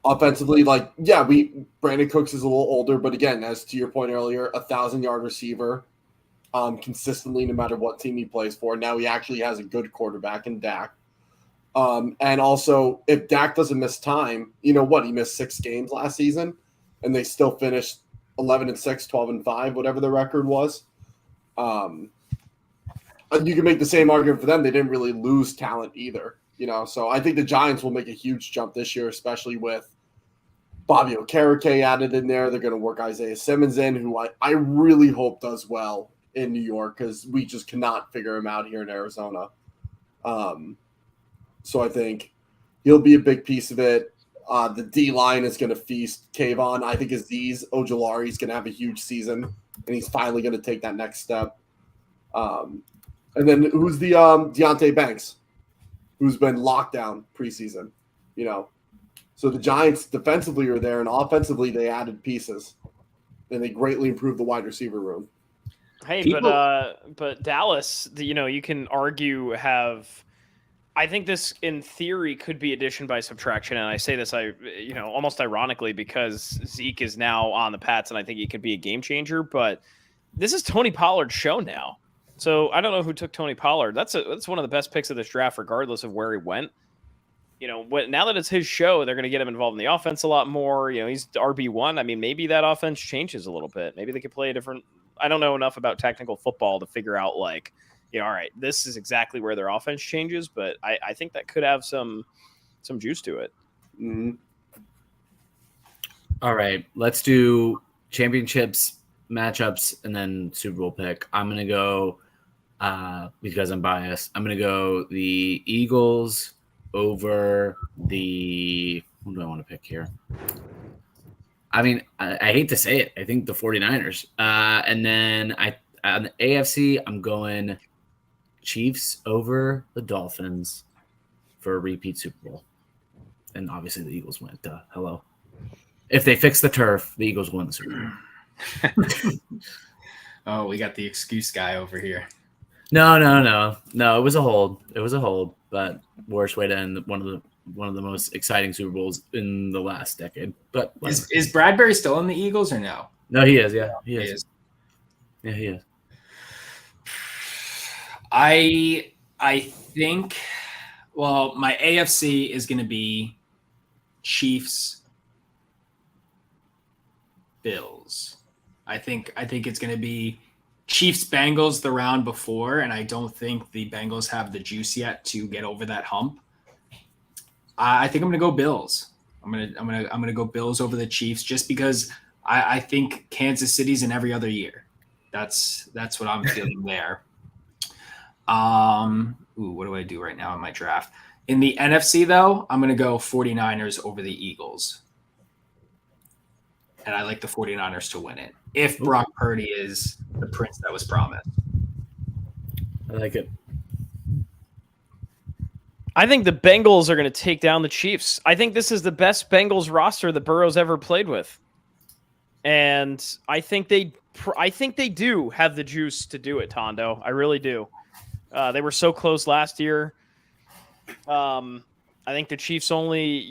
Offensively, Brandon Cooks is a little older, but again, as to your point earlier, 1,000-yard receiver, consistently no matter what team he plays for. Now he actually has a good quarterback in Dak. And also, if Dak doesn't miss time, you know what? He missed 6 games last season, and they still finished 11-6, 12-5, whatever the record was. You can make the same argument for them. They didn't really lose talent either, So I think the Giants will make a huge jump this year, especially with Bobby Okereke added in there. They're going to work Isaiah Simmons in, who I really hope does well in New York because we just cannot figure him out here in Arizona. So I think he'll be a big piece of it. The D-line is going to feast. Kayvon, I think Azeez Ojulari is going to have a huge season, and he's finally going to take that next step. And then who's the Deontay Banks, who's been locked down preseason, So the Giants defensively are there, and offensively they added pieces, and they greatly improved the wide receiver room. Hey, but Dallas, you can argue I think this, in theory, could be addition by subtraction, and I say this, almost ironically, because Zeke is now on the Pats, and I think he could be a game changer. But this is Tony Pollard's show now, so I don't know who took Tony Pollard. That's one of the best picks of this draft, regardless of where he went. Now that it's his show, they're going to get him involved in the offense a lot more. He's RB1. I mean, maybe that offense changes a little bit. Maybe they could play a different. I don't know enough about technical football to figure out all right, this is exactly where their offense changes, but I think that could have some juice to it. Mm-hmm. All right, let's do championships, matchups, and then Super Bowl pick. I'm going to go, because I'm biased, I'm going to go the Eagles over the – who do I want to pick here? I mean, I hate to say it. I think the 49ers. And then on the AFC, I'm going – Chiefs over the Dolphins for a repeat Super Bowl. And obviously the Eagles win. Hello. If they fix the turf, the Eagles win the Super Bowl. Oh, we got the excuse guy over here. No. It was a hold. But worst way to end one of the most exciting Super Bowls in the last decade. But is Bradbury still in the Eagles or no? No, he is. Yeah, he is. Yeah, he is. I think, well, my AFC is going to be Chiefs, Bills. I think it's going to be Chiefs, Bengals the round before, and I don't think the Bengals have the juice yet to get over that hump. I think I'm going to go Bills. I'm going to go Bills over the Chiefs just because I think Kansas City's in every other year. That's what I'm feeling there. What do I do right now in my draft? In the NFC, though, I'm going to go 49ers over the Eagles. And I like the 49ers to win it. If Brock Purdy is the prince that was promised. I like it. I think the Bengals are going to take down the Chiefs. I think this is the best Bengals roster that Burrow's ever played with. And I think they do have the juice to do it, Tondo. I really do. They were so close last year. I think the Chiefs only,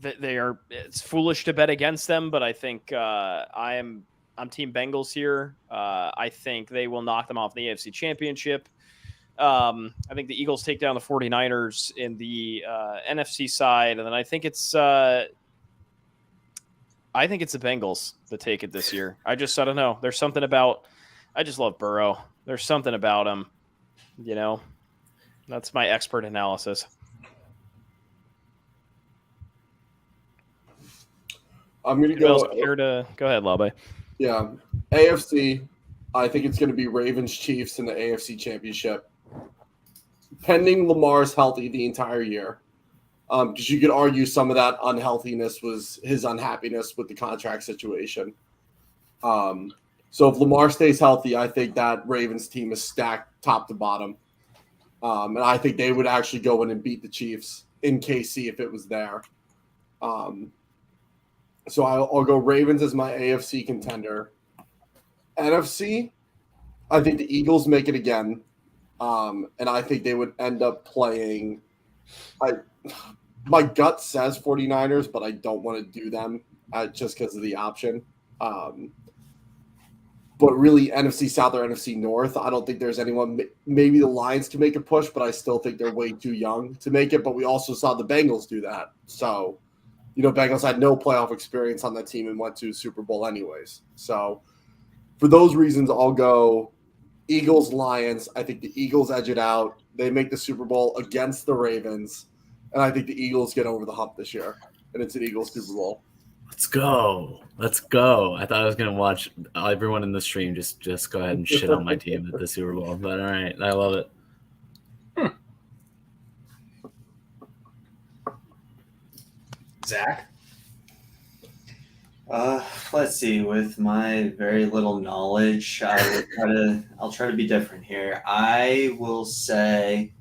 they are. It's foolish to bet against them, but I think I'm Team Bengals here. I think they will knock them off in the AFC Championship. I think the Eagles take down the 49ers in the NFC side, and then I think it's the Bengals that take it this year. I don't know. There's something about. I just love Burrow. There's something about him. That's my expert analysis. I'm going to go. Go ahead, Labe. Yeah. AFC, I think it's going to be Ravens Chiefs in the AFC Championship. Pending Lamar's healthy the entire year. Because you could argue some of that unhealthiness was his unhappiness with the contract situation. So if Lamar stays healthy, I think that Ravens team is stacked top to bottom. And I think they would actually go in and beat the Chiefs in KC if it was there. So I'll go Ravens as my AFC contender. NFC, I think the Eagles make it again. And I think they would end up playing my gut says 49ers, but I don't want to do them just because of the option. But really, NFC South or NFC North, I don't think there's anyone. Maybe the Lions can make a push, but I still think they're way too young to make it. But we also saw the Bengals do that. So, Bengals had no playoff experience on that team and went to Super Bowl anyways. So, for those reasons, I'll go Eagles, Lions. I think the Eagles edge it out. They make the Super Bowl against the Ravens. And I think the Eagles get over the hump this year and it's an Eagles Super Bowl. Let's go. Let's go. I thought I was going to watch everyone in the stream just go ahead and shit on my team at the Super Bowl. But all right, I love it. Zach? Let's see. With my very little knowledge, I'll try to be different here. I will say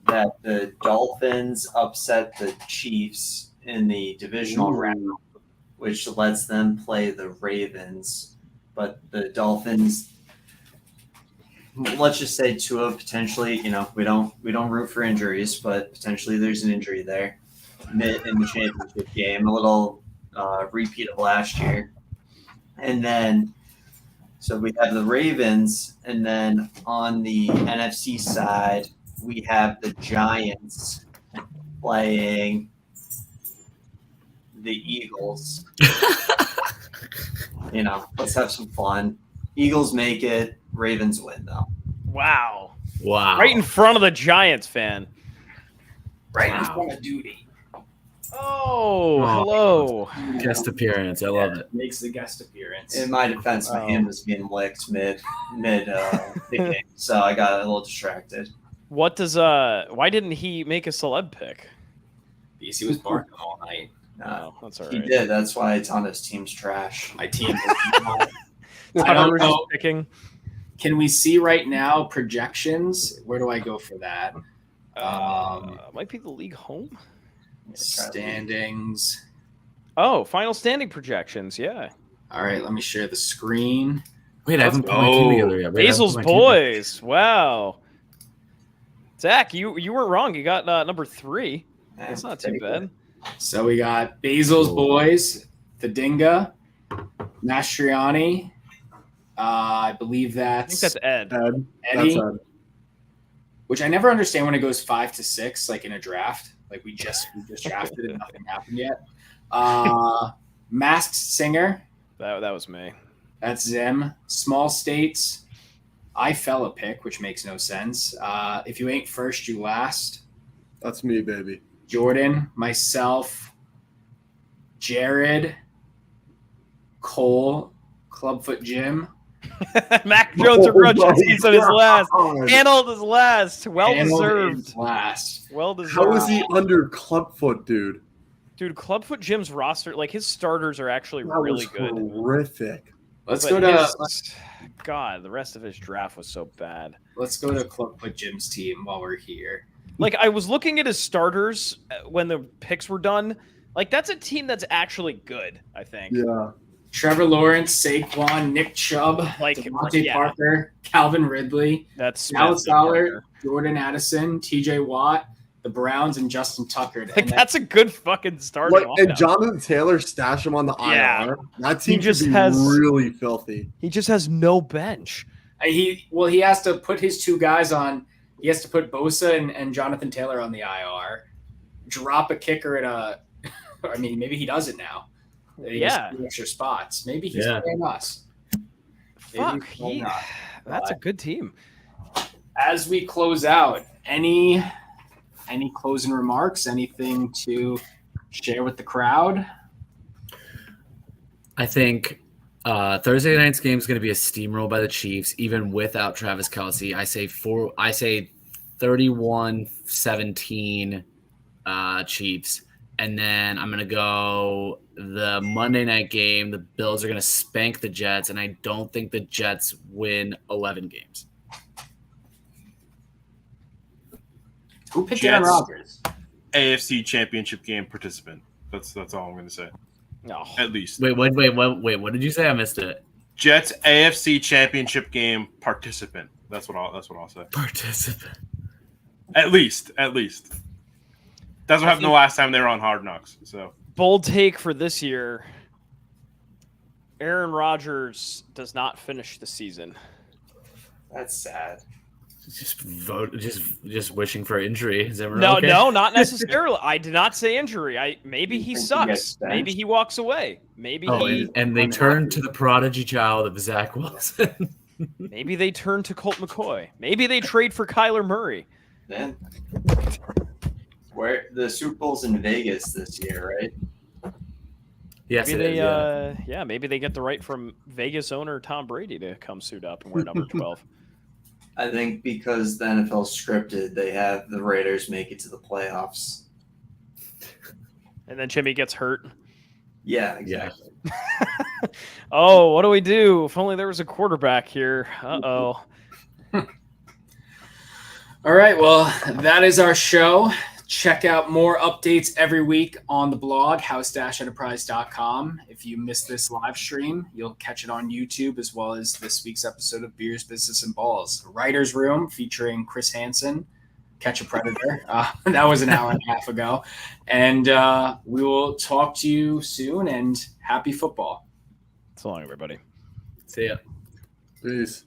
that the Dolphins upset the Chiefs in the divisional round, which lets them play the Ravens. But the Dolphins, let's just say Tua potentially. We don't root for injuries, but potentially there's an injury there in the championship game. A little repeat of last year. And then, so we have the Ravens, and then on the NFC side, we have the Giants playing the Eagles. Let's have some fun. Eagles make it, Ravens win, though. Wow. Wow. Right in front of the Giants fan. Right in front of duty. Oh, hello. Guest appearance. I love it. Makes the guest appearance. In my defense, my hand was being licked mid game, so I got a little distracted. What does why didn't he make a celeb pick? Because he was barking all night. No, that's all right. He did. That's why it's on his team's trash. My team is not. I don't know. Picking. Can we see right now projections? Where do I go for that? Might be the league home. Standings. Oh, final standing projections. Yeah. All right, let me share the screen. Wait, I haven't put my team together yet. Basil's boys. Wow. Zach, you weren't wrong. You got number 3. That's not too bad. So we got Basil's boys, the Dinga, Mastriani. I believe I think that's Ed. Eddie. Which I never understand when it goes 5 to 6, like in a draft. Like we just drafted and nothing happened yet. Masked Singer. That was me. That's Zim. Small States. I fell a pick, which makes no sense. If you ain't first, you last. That's me, baby. Jordan, myself, Jared, Cole, Clubfoot Jim. Mac Jones he's on his last. Arnold is last. Well deserved. Last. Well deserved. How is he under Clubfoot, dude? Dude, Clubfoot Jim's roster, like his starters are actually That really was good. horrific. Let's go to God, the rest of his draft was so bad. Let's go to Clubfoot Jim's team while we're here. Like I was looking at his starters when the picks were done. Like that's a team that's actually good, I think. Yeah. Trevor Lawrence, Saquon, Nick Chubb, like Devontae Parker, Calvin Ridley, Dallas Goedert, Jordan Addison, T.J. Watt, the Browns, and Justin Tucker. Like that's a good fucking starting lineup. And Jonathan Taylor, stash him on the IR. That team just has really filthy. He just has no bench. He has to put his 2 guys on. He has to put Bosa and Jonathan Taylor on the IR. Drop a kicker at a. I mean, maybe he does it now. Yeah, extra spots. Maybe he's playing us. Fuck, that's a good team. As we close out, any closing remarks? Anything to share with the crowd? I think Thursday night's game is going to be a steamroll by the Chiefs, even without Travis Kelce. I say 31-17 Chiefs. And then I'm going to go the Monday night game. The Bills are going to spank the Jets, and I don't think the Jets win 11 games. Who picked Aaron Rodgers? AFC Championship game participant. That's all I'm going to say. No, at least. Wait. What did you say? I missed it. Jets AFC Championship game participant. That's what I'll say. Participant. At least. That's what happened the last time they were on Hard Knocks. So bold take for this year. Aaron Rodgers does not finish the season. That's sad. Just wishing for injury. No, not necessarily. I did not say injury. Maybe he sucks. Maybe he walks away. Maybe and they turn to the prodigy child of Zach Wilson. Maybe they turn to Colt McCoy. Maybe they trade for Kyler Murray. Then Where the Super Bowl's in Vegas this year, right? Yes, Maybe it they, is, yeah. maybe they get the right from Vegas owner Tom Brady to come suit up and wear number 12. I think because the NFL's scripted, they have the Raiders make it to the playoffs. And then Jimmy gets hurt. Yeah, exactly. Oh, what do we do? If only there was a quarterback here. Uh-oh. All right, well, that is our show. Check out more updates every week on the blog, house-enterprise.com. If you missed this live stream, you'll catch it on YouTube, as well as this week's episode of Beers, Business, and Balls. Writer's Room featuring Chris Hansen, Catch a Predator. That was an hour and a half ago. And we will talk to you soon, and happy football. So long, everybody. See ya. Peace.